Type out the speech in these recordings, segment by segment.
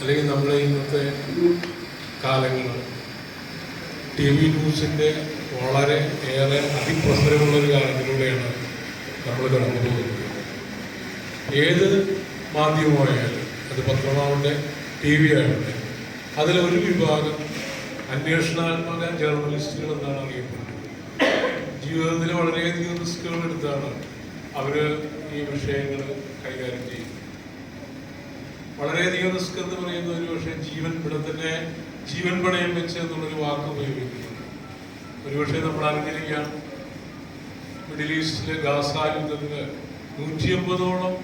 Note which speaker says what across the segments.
Speaker 1: അല്ലെങ്കിൽ നമ്മുടെ ഇന്നത്തെ കാലങ്ങൾ ടി വി ന്യൂസിൻ്റെ വളരെ ഏറെ അതിപ്രസരമുള്ളൊരു കാലത്തിലൂടെയാണ് നമ്മൾ കടന്നു പോകുന്നത്. ഏത് മാധ്യമമായാലും, അത് പത്രമാവട്ടെ ടി വി ആവട്ടെ, അതിലൊരു വിഭാഗം അന്വേഷണാത്മക ജേർണലിസ്റ്റുകൾ എന്നാണ് അറിയപ്പെടുന്നത്. ജീവിതത്തിൽ വളരെയധികം റിസ്കുകൾ എടുത്താണ് അവർ ഈ വിഷയങ്ങൾ കൈകാര്യം ചെയ്യുന്നത്. വളരെയധികം റിസ്ക് എന്ന് പറയുന്ന ഒരു പക്ഷേ ഇവിടെ തന്നെ ജീവൻ പണയം വെച്ച് എന്നുള്ളൊരു വാക്ക് ഉപയോഗിക്കുന്നു. ഒരുപക്ഷെ നമ്മൾ അറിഞ്ഞിരിക്കാം, മിഡിൽ ഈസ്റ്റിലെ ഗാസ യുദ്ധത്തിന് 150ഓളം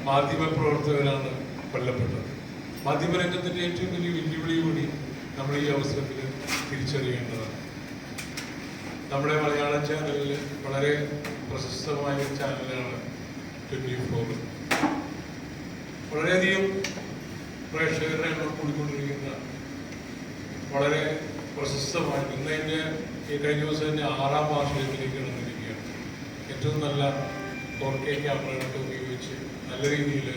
Speaker 1: മാധ്യമപ്രവർത്തകരാണ് കൊല്ലപ്പെട്ടത്. മാധ്യമരംഗത്തിൻ്റെ ഏറ്റവും വലിയ വെല്ലുവിളി കൂടി നമ്മൾ ഈ അവസരത്തിൽ തിരിച്ചറിയേണ്ടതാണ്. നമ്മുടെ മലയാളം ചാനലിൽ വളരെ പ്രശസ്തമായ ചാനലാണ് 24. വളരെയധികം പ്രേക്ഷകരുടെ എണ്ണം കൂടിക്കൊണ്ടിരിക്കുന്ന വളരെ പ്രശസ്തമായ, ഇന്നതിൻ്റെ ഈ കഴിഞ്ഞ ദിവസം തന്നെ 6ാം വാർഷികത്തിലേക്ക് കടന്നിരിക്കുകയാണ്. ഏറ്റവും നല്ല 4K ക്യാമറകളൊക്കെ ഉപയോഗിച്ച് നല്ല രീതിയിൽ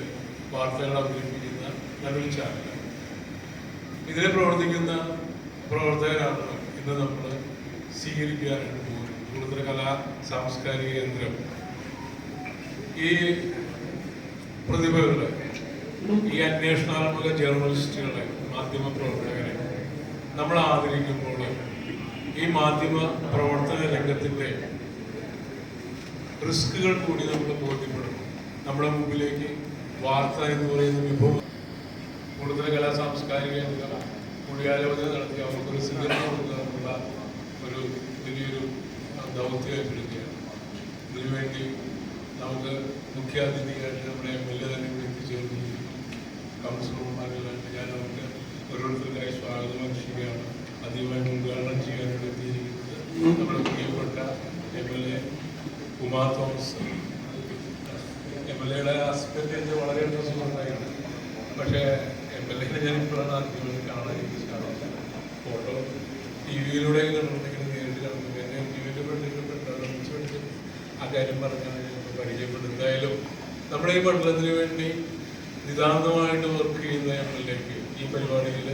Speaker 1: വാർത്തകൾ അവതരിപ്പിക്കുന്ന നല്ലൊരു ചാനലാണ്. ഇതിൽ പ്രവർത്തിക്കുന്ന പ്രവർത്തകരാണ് ഇന്ന് നമ്മൾ സ്വീകരിക്കാനായിട്ട് പോകുന്നത്. കൂടുതൽ കലാ സാംസ്കാരിക കേന്ദ്രം ഈ പ്രതിഭകളെ, ഈ അന്വേഷണാത്മക ജേർണലിസ്റ്റുകളെ, മാധ്യമപ്രവർത്തകരെ നമ്മൾ ആദരിക്കുമ്പോൾ ഈ മാധ്യമ പ്രവർത്തന രംഗത്തിൻ്റെ റിസ്കുകൾ കൂടി നമ്മൾ ബോധ്യപ്പെടുന്നു. നമ്മുടെ മുമ്പിലേക്ക് വാർത്ത എന്ന് പറയുന്ന വിഭവം കൂടുതൽ കലാ സാംസ്കാരിക കേന്ദ്രം കൂടിയാലോചന നടത്തി അവർക്കൊരു സ്വീകരണം കൊടുക്കാനുള്ള ഒരു വലിയൊരു ദൗത്യം ഏറ്റെടുക്കുകയാണ്. ഇതിനുവേണ്ടി നമുക്ക് മുഖ്യാതിഥിയായിട്ട് നമ്മുടെ MLA തന്നെ കൂടി എത്തിച്ചേർന്ന് കൗൺസിലർമാരിലായിട്ട് ഞാൻ അവർക്ക് ഓരോരുത്തർക്കായി സ്വാഗതം അർപ്പിക്കുകയാണ്. ആദ്യമായിട്ട് ഉദ്ഘാടനം ചെയ്യാനായിട്ട് എത്തിയിരിക്കുന്നത് നമ്മുടെ പ്രിയപ്പെട്ട MLA കുമാർ തോമസ്. MLAയുടെ ഹസ്ബൻഡ് എൻ്റെ വളരെ സുഹൃത്തായിരുന്നു. പക്ഷേ MLAനെ ഞാൻ ഇപ്പോഴാണ് ആദ്യമായിട്ട് കാണാൻ സാധിച്ചത്. ഫോട്ടോ TV-യിലൂടെ കണ്ടിട്ടുണ്ടെങ്കിൽ നേരിട്ട് കണ്ടിട്ടുണ്ട്. എന്നെ ജീവിതത്തിൽ പെട്ടിട്ട് ആ കാര്യം പറഞ്ഞാണ് ഞങ്ങൾ പരിചയപ്പെടുന്നത്. എന്തായാലും നമ്മുടെ ഈ മണ്ഡലത്തിന് വേണ്ടി നിതാന്തമായിട്ട് വർക്ക് ചെയ്യുന്ന MLAക്ക് ഈ പരിപാടിയിൽ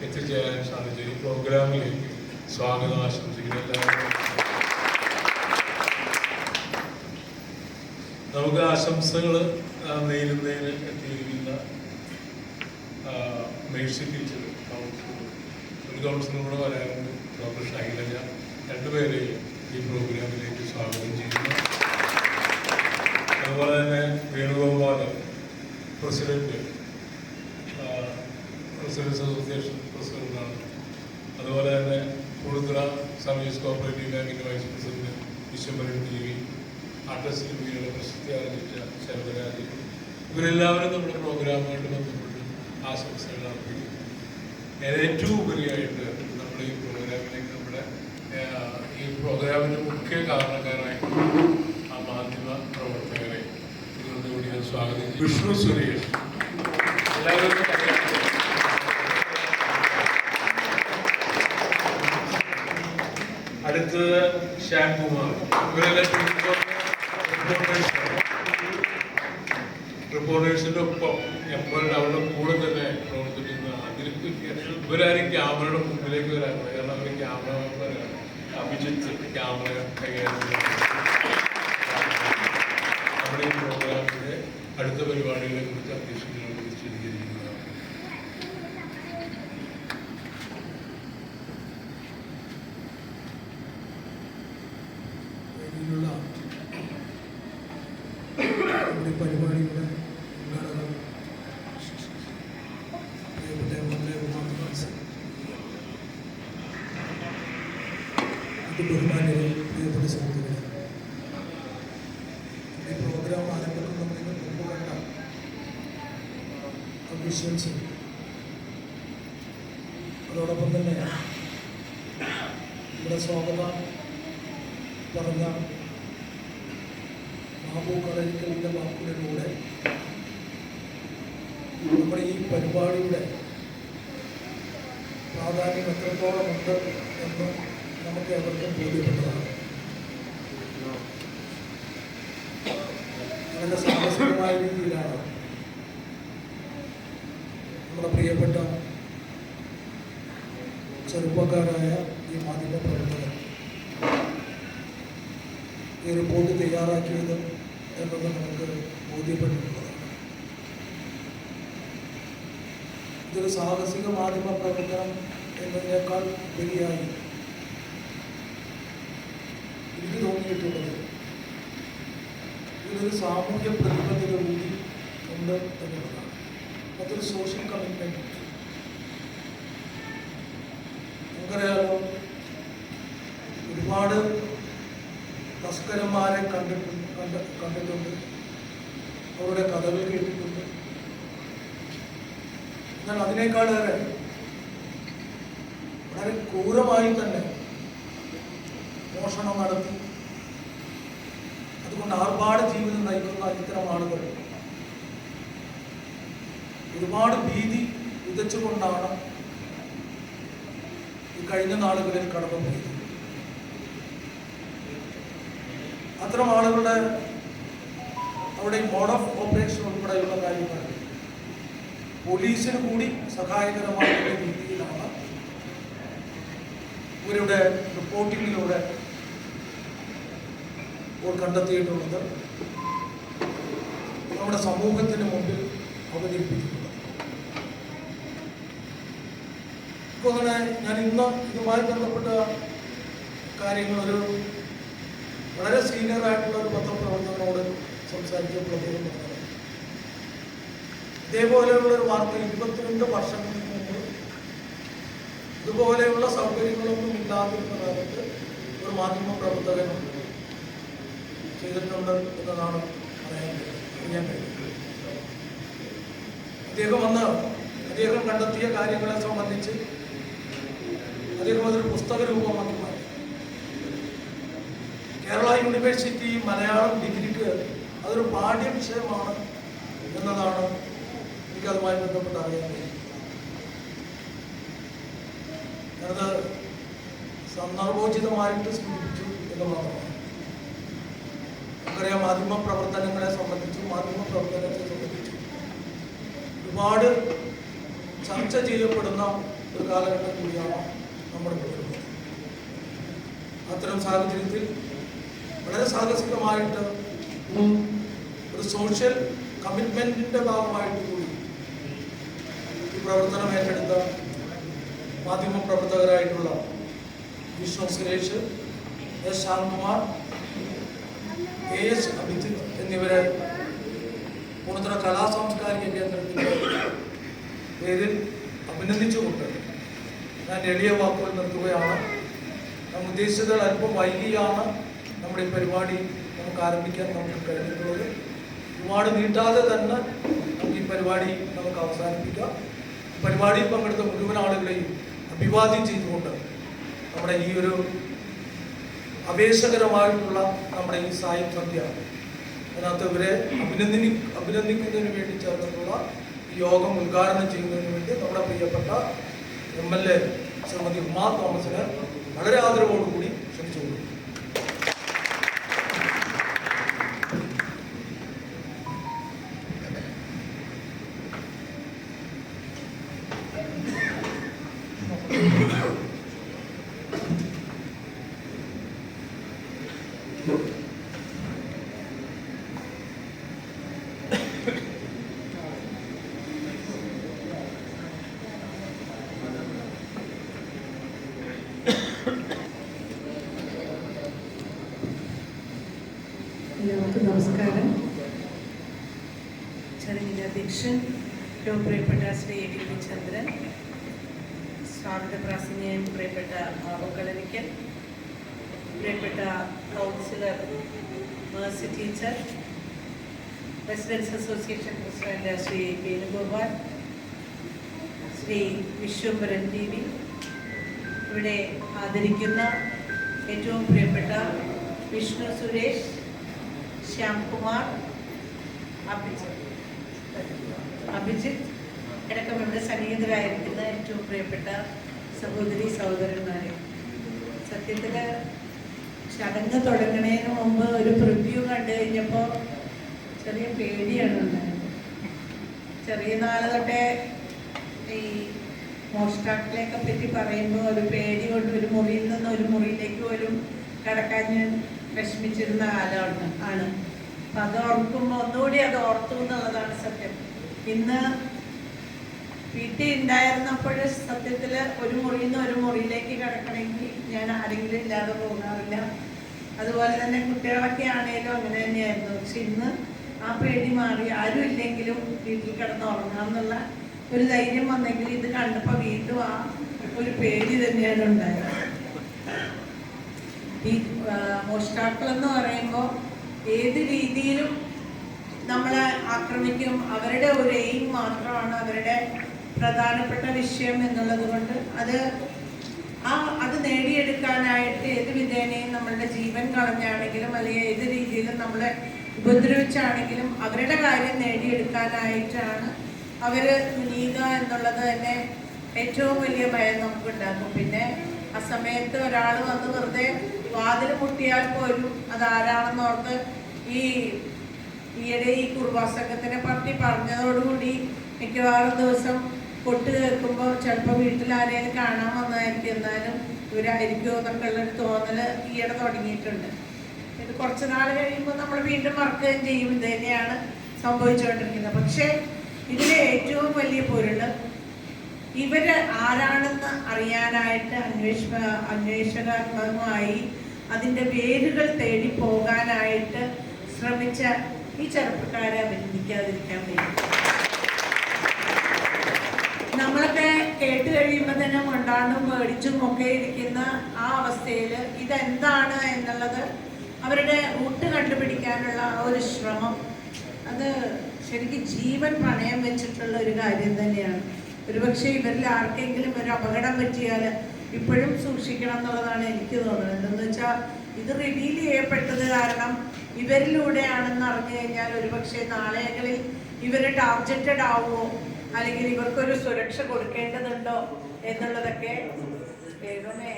Speaker 1: എത്തിച്ചേരാൻ സാധിച്ച ഈ പ്രോഗ്രാമിലേക്ക് സ്വാഗതം ആശംസിക്കുന്ന എല്ലാവരും നമുക്ക് ആശംസകൾ നേരുന്നതിന് എത്തിയിരിക്കുന്ന മേഴ്സി ടീച്ചർ, കൗൺസിലറും കൂടെ വരാറുണ്ട്, ഡോക്ടർ ഷൈലജ, രണ്ടുപേരെയും ഈ പ്രോഗ്രാമിലേക്ക് സ്വാഗതം ചെയ്യുന്നു. അതുപോലെ തന്നെ വേണുഗോപാലൻ, പ്രസിഡന്റ്, പ്രസിഡൻസ് അസോസിയേഷൻ പ്രസിഡന്റാണ്. അതുപോലെ തന്നെ കൊടുത്തുറ സർവീസ് കോപ്പറേറ്റീവ് ബാങ്കിൻ്റെ vice president Vishwambharan TV, artist ലിപിയുടെ പ്രസിദ്ധി ആർജിച്ച ശരദരാജ്, ഇവരെല്ലാവരും നമ്മുടെ പ്രോഗ്രാമുമായിട്ട് ബന്ധപ്പെട്ട് ആശംസകൾ അർപ്പിക്കുന്നു. ഏറ്റവും ഉപരിയായിട്ട് നമ്മുടെ ഈ പ്രോഗ്രാമിലേക്ക് നമ്മുടെ ഈ പ്രോഗ്രാമിൻ്റെ മുഖ്യ കാരണക്കാരായിട്ട് ആ മാധ്യമ പ്രവർത്തകരെ ഇതിനോടുകൂടി ഞാൻ സ്വാഗതം ചെയ്യും. വിഷ്ണു സുരേഷ്, എല്ലാവരും അടുത്തത് ശ്യാംകുമാർ. ഇവരെല്ലാം റിപ്പോർട്ടേഴ്സിൻ്റെ ഒപ്പം എപ്പോഴും അവരുടെ കൂടെ തന്നെ പ്രവർത്തിക്കുന്ന ഇവരാരും ക്യാമറയുടെ മുമ്പിലേക്ക് വരാറില്ല. കാരണം അവർ ക്യാമറമാരാണ്. അഭിജിത്ത് ക്യാമറ കൈകാര്യം നമ്മുടെ ഈ പ്രോഗ്രാമിൻ്റെ അടുത്ത പരിപാടികളെ കുറിച്ച് അധ്യക്ഷനോട് വിശദീകരിക്കുന്നതാണ്.
Speaker 2: നമ്മുടെ പരിപാടിയുടെ ഉദ്ഘാടനം പ്രിയപ്പെട്ട MLA കുമാർ തോമസ്, ബഹുമാന്യരെ, പ്രിയപ്പെട്ട സുഹൃത്തുക്കളെ, ഈ പ്രോഗ്രാം ആരംഭിക്കുന്നതിന് മുമ്പ് കണ്ട വിഷ്വൽസും അതോടൊപ്പം തന്നെ ഇവിടെ സ്വാഗതം പറഞ്ഞ ബാബു കളരിക്കലിൻ്റെ വാക്കുകളിലൂടെ നമ്മുടെ ഈ പരിപാടിയുടെ പ്രാധാന്യം എത്രത്തോളം ഉണ്ട് എന്ന് നമുക്ക് എവർക്കും ബോധ്യപ്പെട്ടതാണ്. വളരെ സാഹസികമായ രീതിയിലാണ് നമ്മുടെ പ്രിയപ്പെട്ട ചെറുപ്പക്കാരായ ഈ മാധ്യമ പ്രവർത്തകർ ഈ റിപ്പോർട്ട് തയ്യാറാക്കിയത് എന്നത് നമുക്ക് ബോധ്യപ്പെട്ടിട്ടുള്ളതാണ്. ഇതൊരു സാഹസിക മാധ്യമ പ്രവർത്തനം എന്നതിനേക്കാൾ ഉപരിയായി എനിക്ക് തോന്നിയിട്ടുള്ളത് ഇതിലൊരു സാമൂഹ്യ പ്രതിബദ്ധത കൂടി ഉണ്ട് എന്നുള്ളതാണ്. അതൊരു സോഷ്യൽ കമ്മിറ്റ്മെൻറ്റ്. നമുക്കറിയാലോ, ഒരുപാട് തസ്കരന്മാരെ കണ്ടിട്ടുണ്ട്, അവരുടെ കഥകൾ കേട്ടിട്ടുണ്ട്. എന്നാൽ അതിനേക്കാളേറെ വളരെ ക്രൂരമായി തന്നെ മോഷണം നടത്തി അതുകൊണ്ട് ആർഭാട് ജീവിതം നയിക്കുന്ന ഇത്തരം ആളുകൾ ഒരുപാട് ഭീതി വിതച്ചുകൊണ്ടാണ് ഈ കഴിഞ്ഞ നാളുകളിൽ കടന്നുപോയത്. അത്തരം ആളുകളുടെ അവിടെ മോഡ് ഓഫ് ഓപ്പറേഷൻ ഉൾപ്പെടെയുള്ള കാര്യങ്ങൾ പോലീസിന് കൂടി സഹായകരമായിട്ടുള്ള രീതിയിലാണ് ഇവരുടെ റിപ്പോർട്ടിങ്ങിലൂടെ കണ്ടെത്തിയിട്ടുള്ളത്, നമ്മുടെ സമൂഹത്തിന് മുമ്പിൽ അവതരിപ്പിക്കുന്നത്. ഇപ്പോൾ അങ്ങനെ ഞാൻ ഇന്ന് ഇതുമായി ബന്ധപ്പെട്ട കാര്യങ്ങളൊരു വളരെ സീനിയറായിട്ടുള്ള ഒരു പത്രപ്രവർത്തകനോട് സംസാരിച്ചപ്പോൾ അദ്ദേഹം പറഞ്ഞത് ഇതേപോലെയുള്ളൊരു വാർത്ത 22 വർഷങ്ങൾക്ക് മുമ്പ് ഇതുപോലെയുള്ള സൗകര്യങ്ങളൊന്നും ഇല്ലാതിരുന്ന കാലത്ത് ഒരു മാധ്യമ പ്രവർത്തകൻ ചെയ്തിട്ടുണ്ട് എന്നതാണ് അറിയാൻ കഴിയുന്നത്. അദ്ദേഹം കണ്ടെത്തിയ കാര്യങ്ങളെ സംബന്ധിച്ച് അദ്ദേഹം അതൊരു പുസ്തക രൂപമാക്കി മാറ്റി. കേരള യൂണിവേഴ്സിറ്റി മലയാളം ഡിഗ്രിക്ക് അതൊരു പാഠ്യവിഷയമാണ് എന്നതാണ് എനിക്കതുമായി ബന്ധപ്പെട്ട് അറിയാൻ കഴിയും. ഞാനത് സന്ദർഭോചിതമായിട്ട് സൂചിപ്പിച്ചു എന്ന് മാത്രമാണ്. നമുക്കറിയാം, മാധ്യമ പ്രവർത്തനങ്ങളെ സംബന്ധിച്ചും മാധ്യമ പ്രവർത്തനത്തെ സംബന്ധിച്ചും ഒരുപാട് ചർച്ച ചെയ്യപ്പെടുന്ന ഒരു കാലഘട്ടം കൂടിയാണ് നമ്മുടെ മുന്നിലുള്ളത്. അത്തരം സാഹചര്യത്തിൽ വളരെ സാഹസികമായിട്ട് ഒരു സോഷ്യൽ കമ്മിറ്റ്മെൻറ്റിൻ്റെ ഭാഗമായിട്ട് കൂടി ഈ പ്രവർത്തനം ഏറ്റെടുത്ത മാധ്യമ പ്രവർത്തകരായിട്ടുള്ള വിഷ്ണു സുരേഷ്, എസ് ശ്യാംകുമാർ, AS അഭിജിത്ത് എന്നിവരെ പൂർണ്ണ കലാ സാംസ്കാരിക കേന്ദ്രത്തിൻ്റെ പേരിൽ അഭിനന്ദിച്ചുകൊണ്ട് ഞാൻ എളിയ വാക്കുകൾ നിർത്തുകയാണ്. നാം ഉദ്ദേശിച്ചത് അല്പം വൈകിയാണ് നമ്മുടെ ഈ പരിപാടി നമുക്ക് ആരംഭിക്കാൻ നമുക്ക് കഴിഞ്ഞിട്ടുള്ളത്. ഒരുപാട് നീട്ടാതെ തന്നെ നമുക്ക് ഈ പരിപാടി നമുക്ക് അവസാനിപ്പിക്കാം. പരിപാടിയിൽ പങ്കെടുത്ത മുഴുവൻ ആളുകളെയും അഭിവാദ്യം ചെയ്തുകൊണ്ട് നമ്മുടെ ഈ ഒരു ആവേശകരമായിട്ടുള്ള നമ്മുടെ ഈ സായം സന്ധ്യ അതിനകത്ത് ഇവരെ അഭിനന്ദിക്കുന്നതിന് വേണ്ടി ചേർന്നിട്ടുള്ള ഈ യോഗം ഉദ്ഘാടനം ചെയ്യുന്നതിന് വേണ്ടി നമ്മുടെ പ്രിയപ്പെട്ട MLA ശ്രീമതി ഉമാ തോമസിനെ വളരെ ആദരവോടുകൂടി ക്ഷണിച്ചുകൊള്ളു.
Speaker 3: എല്ലാവർക്കും നമസ്കാരം. ചടങ്ങിൻ്റെ അധ്യക്ഷൻ പ്രിയപ്പെട്ട ശ്രീ ADP ചന്ദ്രൻ, സ്വാഗത പ്രാസംഗികൻ പ്രിയപ്പെട്ട കളരിക്കൽ, പ്രിയപ്പെട്ട councillor Mercy teacher, residence association president Shri Venugopal, Shri Vishwambharan TV, ഇവിടെ ആദരിക്കുന്ന ഏറ്റവും പ്രിയപ്പെട്ട വിഷ്ണു സുരേഷ്, ശ്യാംകുമാർ, അഭിജിത്ത് അടക്കം ഇവിടെ സന്നിഹിതരായിരിക്കുന്ന ഏറ്റവും പ്രിയപ്പെട്ട സഹോദരി സഹോദരന്മാരെ, സത്യത്തിൽ ചടങ്ങ് തുടങ്ങുന്നതിന് മുമ്പ് ഒരു പ്രിവ്യൂ കണ്ടു കഴിഞ്ഞപ്പോൾ ചെറിയ പേടിയാണ് ഉണ്ടായത്. ചെറിയ നാൾ തൊട്ടേ മോഷ്ടാക്കളെയൊക്കെ പറ്റി പറയുമ്പോൾ ഒരു പേടി കൊണ്ട് ഒരു മുറിയിൽ നിന്ന് ഒരു മുറിയിലേക്ക് പോലും കടക്കാൻ ഞാൻ വിഷമിച്ചിരുന്ന കാലമാണ് ആണ്. അപ്പം അത് ഓർക്കുമ്പോൾ ഒന്നുകൂടി അത് ഓർത്തു എന്നുള്ളതാണ് സത്യം. ഇന്ന് വീട്ടിൽ ഉണ്ടായിരുന്നപ്പോൾ സത്യത്തിൽ ഒരു മുറിയിൽ നിന്ന് ഒരു മുറിയിലേക്ക് കിടക്കണമെങ്കിൽ ഞാൻ ആരെങ്കിലും ഇല്ലാതെ പോകാറില്ല. അതുപോലെ തന്നെ കുട്ടികളൊക്കെ ആണെങ്കിലും അങ്ങനെ തന്നെയായിരുന്നു. പക്ഷെ ഇന്ന് ആ പേടി മാറി. ആരും ഇല്ലെങ്കിലും വീട്ടിൽ കിടന്ന് ഉറങ്ങാമെന്നുള്ള ഒരു ധൈര്യം വന്നെങ്കിൽ ഇത് കണ്ടപ്പോൾ വീണ്ടും ആ ഒരു പേടി തന്നെയാണ് ഉണ്ടായത്. ഈ മോഷ്ടാക്കളെന്ന് പറയുമ്പോൾ ഏത് രീതിയിലും നമ്മളെ ആക്രമിക്കും. അവരുടെ ഒരു എയിം മാത്രമാണ് അവരുടെ പ്രധാനപ്പെട്ട വിഷയം എന്നുള്ളത് കൊണ്ട് അത് നേടിയെടുക്കാനായിട്ട് ഏത് വിധേനയും നമ്മളുടെ ജീവൻ കളഞ്ഞാണെങ്കിലും അല്ലെങ്കിൽ ഏത് രീതിയിലും നമ്മളെ ഉപദ്രവിച്ചാണെങ്കിലും അവരുടെ കാര്യം നേടിയെടുക്കാനായിട്ടാണ് അവർ തുനിയുക എന്നുള്ളത് തന്നെ ഏറ്റവും വലിയ ഭയം നമുക്കുണ്ടാക്കും. പിന്നെ ആ സമയത്ത് ഒരാൾ വന്ന് വെറുതെ വാതിൽ മുട്ടിയാൽ പോലും അതാരാണെന്ന് ഓർത്ത് ഈയിടെ ഈ കുർബാസംഘത്തിനെ പറ്റി പറഞ്ഞതോടുകൂടി മിക്കവാറും ദിവസം കൊട്ട് കേൾക്കുമ്പോൾ ചിലപ്പോൾ വീട്ടിൽ ആരെങ്കിലും കാണാൻ വന്നതായിരിക്കും, എന്നാലും ഇവരായിരിക്കുമോ എന്നൊക്കെ ഉള്ളൊരു തോന്നല് ഈയിടെ തുടങ്ങിയിട്ടുണ്ട്. ഇത് കുറച്ച് നാൾ കഴിയുമ്പോൾ നമ്മൾ വീണ്ടും മറക്കുകയും ചെയ്യും. ഇത് തന്നെയാണ് സംഭവിച്ചുകൊണ്ടിരിക്കുന്നത്. പക്ഷേ ഇതിലെ ഏറ്റവും വലിയ പൊരുള് ഇവര് ആരാണെന്ന് അറിയാനായിട്ട് അന്വേഷണാത്മകമായി അതിൻ്റെ വേരുകൾ തേടി പോകാനായിട്ട് ശ്രമിച്ച ഈ ചെറുപ്പക്കാരെ അഭിനന്ദിക്കാതിരിക്കാൻ കഴിയും. നമ്മളൊക്കെ കേട്ട് കഴിയുമ്പോൾ തന്നെ കൊണ്ടാണ്ടും മേടിച്ചും ഒക്കെ ഇരിക്കുന്ന ആ അവസ്ഥയിൽ ഇതെന്താണ് എന്നുള്ളത് അവരുടെ റൂട്ട് കണ്ടുപിടിക്കാനുള്ള ഒരു ശ്രമം, അത് ശരിക്കും ജീവൻ പണയം വെച്ചിട്ടുള്ള ഒരു കാര്യം തന്നെയാണ്. ഒരുപക്ഷെ ഇവരിൽ ആർക്കെങ്കിലും ഒരു അപകടം പറ്റിയാൽ ഇപ്പോഴും സൂക്ഷിക്കണം എന്നുള്ളതാണ് എനിക്ക് തോന്നുന്നത്. എന്തെന്ന് വെച്ചാൽ ഇത് റിവീൽ ചെയ്യപ്പെട്ടത് കാരണം ഇവരിലൂടെയാണെന്ന് അറിഞ്ഞു കഴിഞ്ഞാൽ ഒരുപക്ഷെ നാളെകളിൽ ഇവർ ടാർഗറ്റഡ് ആവുമോ അല്ലെങ്കിൽ ഇവർക്കൊരു സുരക്ഷ കൊടുക്കേണ്ടതുണ്ടോ എന്നുള്ളതൊക്കെ ദൈവമേ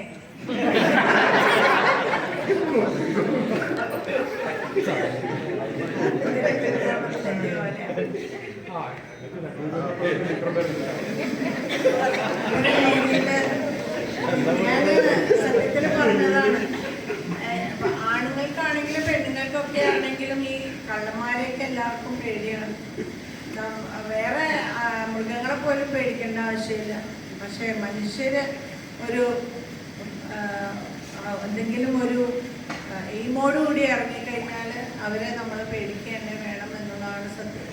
Speaker 3: സത്യത്തിൽ പറഞ്ഞതാണ്. ആണുങ്ങൾക്കാണെങ്കിലും പെണ്ണുങ്ങൾക്കൊക്കെ ആണെങ്കിലും ഈ കള്ളന്മാരെയൊക്കെ എല്ലാവർക്കും പേടിയാണ്. വേറെ മൃഗങ്ങളെ പോലും പേടിക്കേണ്ട ആവശ്യമില്ല. പക്ഷെ മനുഷ്യര് ഒരു എന്തെങ്കിലും ഒരു എയിമോടുകൂടി ഇറങ്ങിക്കഴിഞ്ഞാൽ അവരെ നമ്മൾ പേടിക്കേണ്ടേ വേണം എന്നുള്ളതാണ് സത്യം.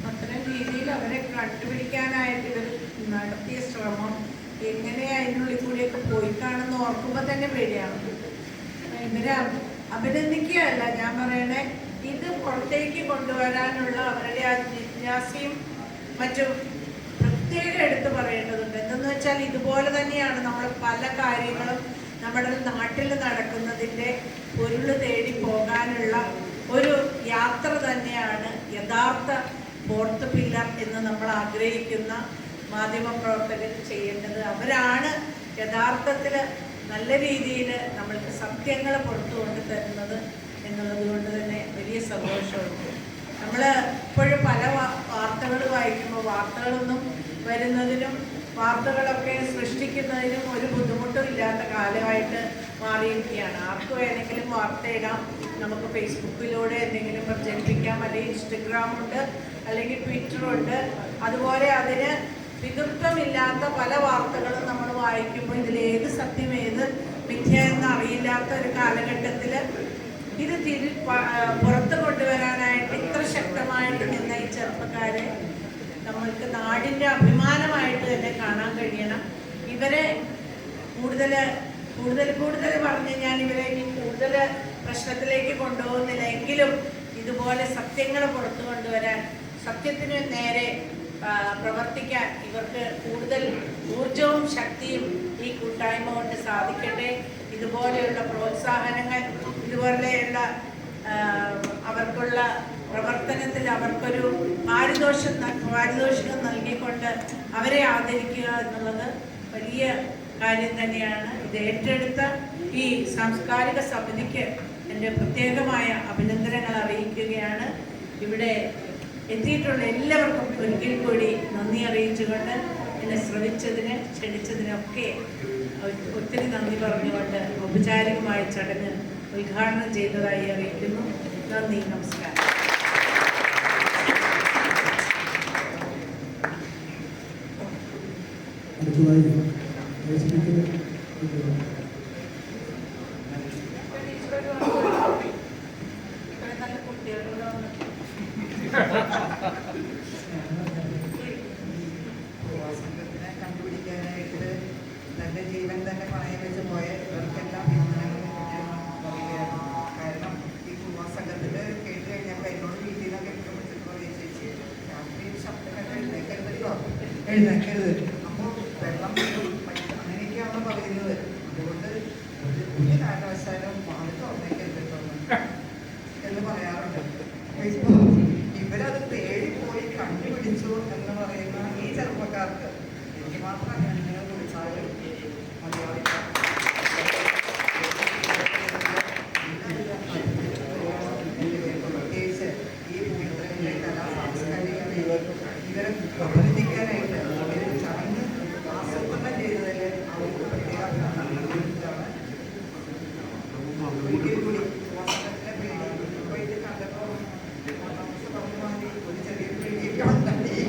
Speaker 3: അത്തരം രീതിയിൽ അവരെ കണ്ടുപിടിക്കാനായിട്ട് ഇവർ നടത്തിയ ശ്രമം എങ്ങനെ അതിനുള്ളിൽ കൂടിയൊക്കെ പോയി കാണുന്ന ഓർക്കുമ്പോൾ തന്നെ പേടിയാണ്. ഇവരെ അഭിനന്ദിക്കുകയല്ല ഞാൻ പറയണേ, ഇത് പുറത്തേക്ക് കൊണ്ടുവരാനുള്ള അവരുടെ ആ ജിജ്ഞാസയും മറ്റും പ്രത്യേകം എടുത്ത് പറയേണ്ടതുണ്ട്. എന്തെന്ന് വെച്ചാൽ ഇതുപോലെ തന്നെയാണ് നമ്മൾ പല കാര്യങ്ങളും നമ്മുടെ നാട്ടിൽ നടക്കുന്നതിൻ്റെ പൊരുള് തേടി പോകാനുള്ള ഒരു യാത്ര തന്നെയാണ് യഥാർത്ഥ ഫോർത്ത് പില്ലർ എന്ന് നമ്മൾ ആഗ്രഹിക്കുന്ന മാധ്യമപ്രവർത്തകർ ചെയ്യേണ്ടത്. അവരാണ് യഥാർത്ഥത്തിൽ നല്ല രീതിയിൽ നമ്മൾക്ക് സത്യങ്ങൾ പുറത്തു കൊണ്ട് തരുന്നത് എന്നുള്ളത് കൊണ്ട് തന്നെ വലിയ സന്തോഷമുണ്ട്. നമ്മൾ ഇപ്പോഴും പല വാർത്തകൾ വായിക്കുമ്പോൾ വാർത്തകളൊന്നും വരുന്നതിനും വാർത്തകളൊക്കെ സൃഷ്ടിക്കുന്നതിനും ഒരു ബുദ്ധിമുട്ടും ഇല്ലാത്ത കാലമായിട്ട് മാറിയിരിക്കുകയാണ്. ആർക്ക് വേണമെങ്കിലും വാർത്തയിടാം, നമുക്ക് ഫേസ്ബുക്കിലൂടെ എന്തെങ്കിലും പ്രചരിപ്പിക്കാം, അല്ലെങ്കിൽ ഇൻസ്റ്റഗ്രാമുണ്ട്, അല്ലെങ്കിൽ ട്വിറ്ററുണ്ട്. അതുപോലെ അതിന് പിതൃത്വമില്ലാത്ത പല വാർത്തകളും നമ്മൾ വായിക്കുമ്പോൾ ഇതിലേത് സത്യം ഏത് മിഥ്യ എന്ന് അറിയില്ലാത്ത ഒരു കാലഘട്ടത്തിൽ ഇത് പുറത്തു കൊണ്ടുവരാനായിട്ട് ഇത്ര ശക്തമായിട്ട് നിന്ന ഈ ചെറുപ്പക്കാരെ നമ്മൾക്ക് നാടിൻ്റെ അഭിമാനമായിട്ട് തന്നെ കാണാൻ കഴിയണം. ഇവരെ കൂടുതൽ പറഞ്ഞ് ഞാൻ ഇവരെ ഇനി കൂടുതൽ പ്രശ്നത്തിലേക്ക് കൊണ്ടുപോകുന്നില്ല. എങ്കിലും ഇതുപോലെ സത്യങ്ങൾ പുറത്തു കൊണ്ടുവരാൻ, സത്യത്തിന് നേരെ പ്രവർത്തിക്കാൻ ഇവർക്ക് കൂടുതൽ ഊർജവും ശക്തിയും ഈ കൂട്ടായ്മ കൊണ്ട് സാധിക്കട്ടെ. ഇതുപോലെയുള്ള പ്രോത്സാഹനങ്ങൾ, ഇതുപോലെയുള്ള അവർക്കുള്ള പ്രവർത്തനത്തിൽ അവർക്കൊരു പാരിതോഷികം നൽകിക്കൊണ്ട് അവരെ ആദരിക്കുക എന്നുള്ളത് വലിയ കാര്യം തന്നെയാണ്. ഇത് ഏറ്റെടുത്ത ഈ സാംസ്കാരിക സമിതിക്ക് എൻ്റെ പ്രത്യേകമായ അഭിനന്ദനങ്ങൾ അറിയിക്കുകയാണ്. ഇവിടെ എത്തിയിട്ടുള്ള എല്ലാവർക്കും ഒരിക്കൽ കൂടി നന്ദി അറിയിച്ചുകൊണ്ട് എന്നെ ശ്രമിച്ചതിന് ക്ഷണിച്ചതിനൊക്കെ ഒത്തിരി നന്ദി പറഞ്ഞുകൊണ്ട് ഔപചാരികമായ ചടങ്ങ് ഉദ്ഘാടനം ചെയ്തതായി അറിയിക്കുന്നു. നന്ദി, നമസ്കാരം.
Speaker 4: കണ്ടുപിടിക്കാനായിട്ട് തൻ്റെ ജീവൻ തന്നെ പണയം വെച്ച് പോയ ഇവർക്കെല്ലാം അഭിനന്ദനങ്ങൾ പറയുകയാണ്. കാരണം ഈ കുടുംബ സംഘത്തിൽ കേട്ട് കഴിഞ്ഞപ്പോൾ എന്നോട് വീട്ടിൽ നിന്നൊക്കെ വിളിച്ചിട്ട് പറയും, ചേച്ചി രാത്രി ശബ്ദം കണ്ട് എഴുന്നേക്കരുത്, അപ്പോൾ വെള്ളം അങ്ങനെയൊക്കെയാണ് പറയുന്നത്. അതുകൊണ്ട് ഒരു കാരണവശാലും വാതിൽ തുറന്നേക്കരുത് എന്ന് പറയാറുണ്ട്. ഇപ്പോൾ ഇവരത് തേടിപ്പോയി കണ്ടുപിടിച്ചു എന്ന് പറയുന്ന ഈ ചെറുപ്പക്കാർക്ക് എനിക്ക് മാത്രം അങ്ങനെ വിളിച്ചാലും മതിയാവില്ല. പ്രത്യേകിച്ച് ഈ പൂരത്തിലെ കലാ സാംസ്കാരിക ഇവരെ അഭിനന്ദിക്കാനായിട്ട് ഒരു ചടങ്ങ് ആസൂത്രണം ചെയ്തതിൽ അവർക്ക് പ്രത്യേക അഭിനന്ദനമാണ്. ഒരിക്കൽ കൂടി സംഘത്തിനെ പേടി ഇപ്പോൾ ഇത് കണ്ടപ്പോൾ ഒരു ചെറിയ പേടിയൊക്കെ ഉണ്ടായി.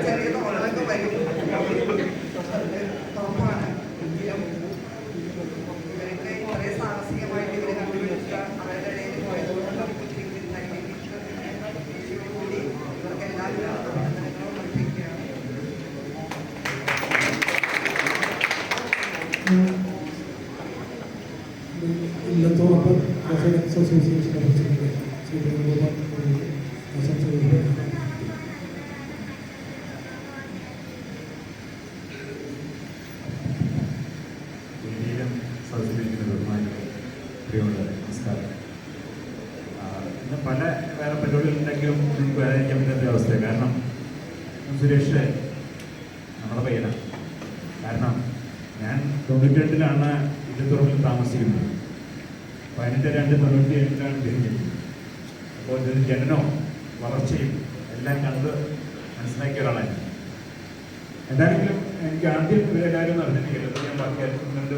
Speaker 4: ചെറിയ തോന്നലൊക്കെ വരും, ഉറപ്പാണ്. ഇവരൊക്കെ വളരെ സാഹസികമായിട്ട് ഇവരെ കണ്ടുപിടിച്ച അവരുടെ ഇടയിൽ പോയതുകൊണ്ട് കൂടി ഇവർക്ക് എല്ലാവരും അഭിനന്ദനങ്ങളും അർപ്പിക്കുകയാണ്.
Speaker 5: ഇല്ലത്തോടൊപ്പം അസോസിയേഷൻ പ്രസിഡന്റ് ശ്രീ വേണുഗോപാൽ ആശംസകൾ.
Speaker 6: നമസ്കാരം. ഇന്ന് പല വേറെ പരിപാടികളുണ്ടെങ്കിലും നമുക്ക് വരാതിരിക്കാൻ പറ്റാത്ത അവസ്ഥ. കാരണം സുരേഷ് നമ്മുടെ പയ്യനാണ്. കാരണം ഞാൻ 92-ലാണ് ഇല്ലത്തുറമ്പിൽ താമസിക്കുന്നത്. 18-2-97-ലാണ് തിരിഞ്ഞത്. അപ്പോൾ ഇതിന് ജനനവും വളർച്ചയും എല്ലാം കണ്ട് മനസ്സിലാക്കിയ ഒരാളാണ്. എന്താണെങ്കിലും എനിക്ക് ആദ്യം ഇവരെ കാര്യം അറിഞ്ഞിട്ടില്ല. ഞാൻ ബാക്കിയാക്കുന്നുണ്ട്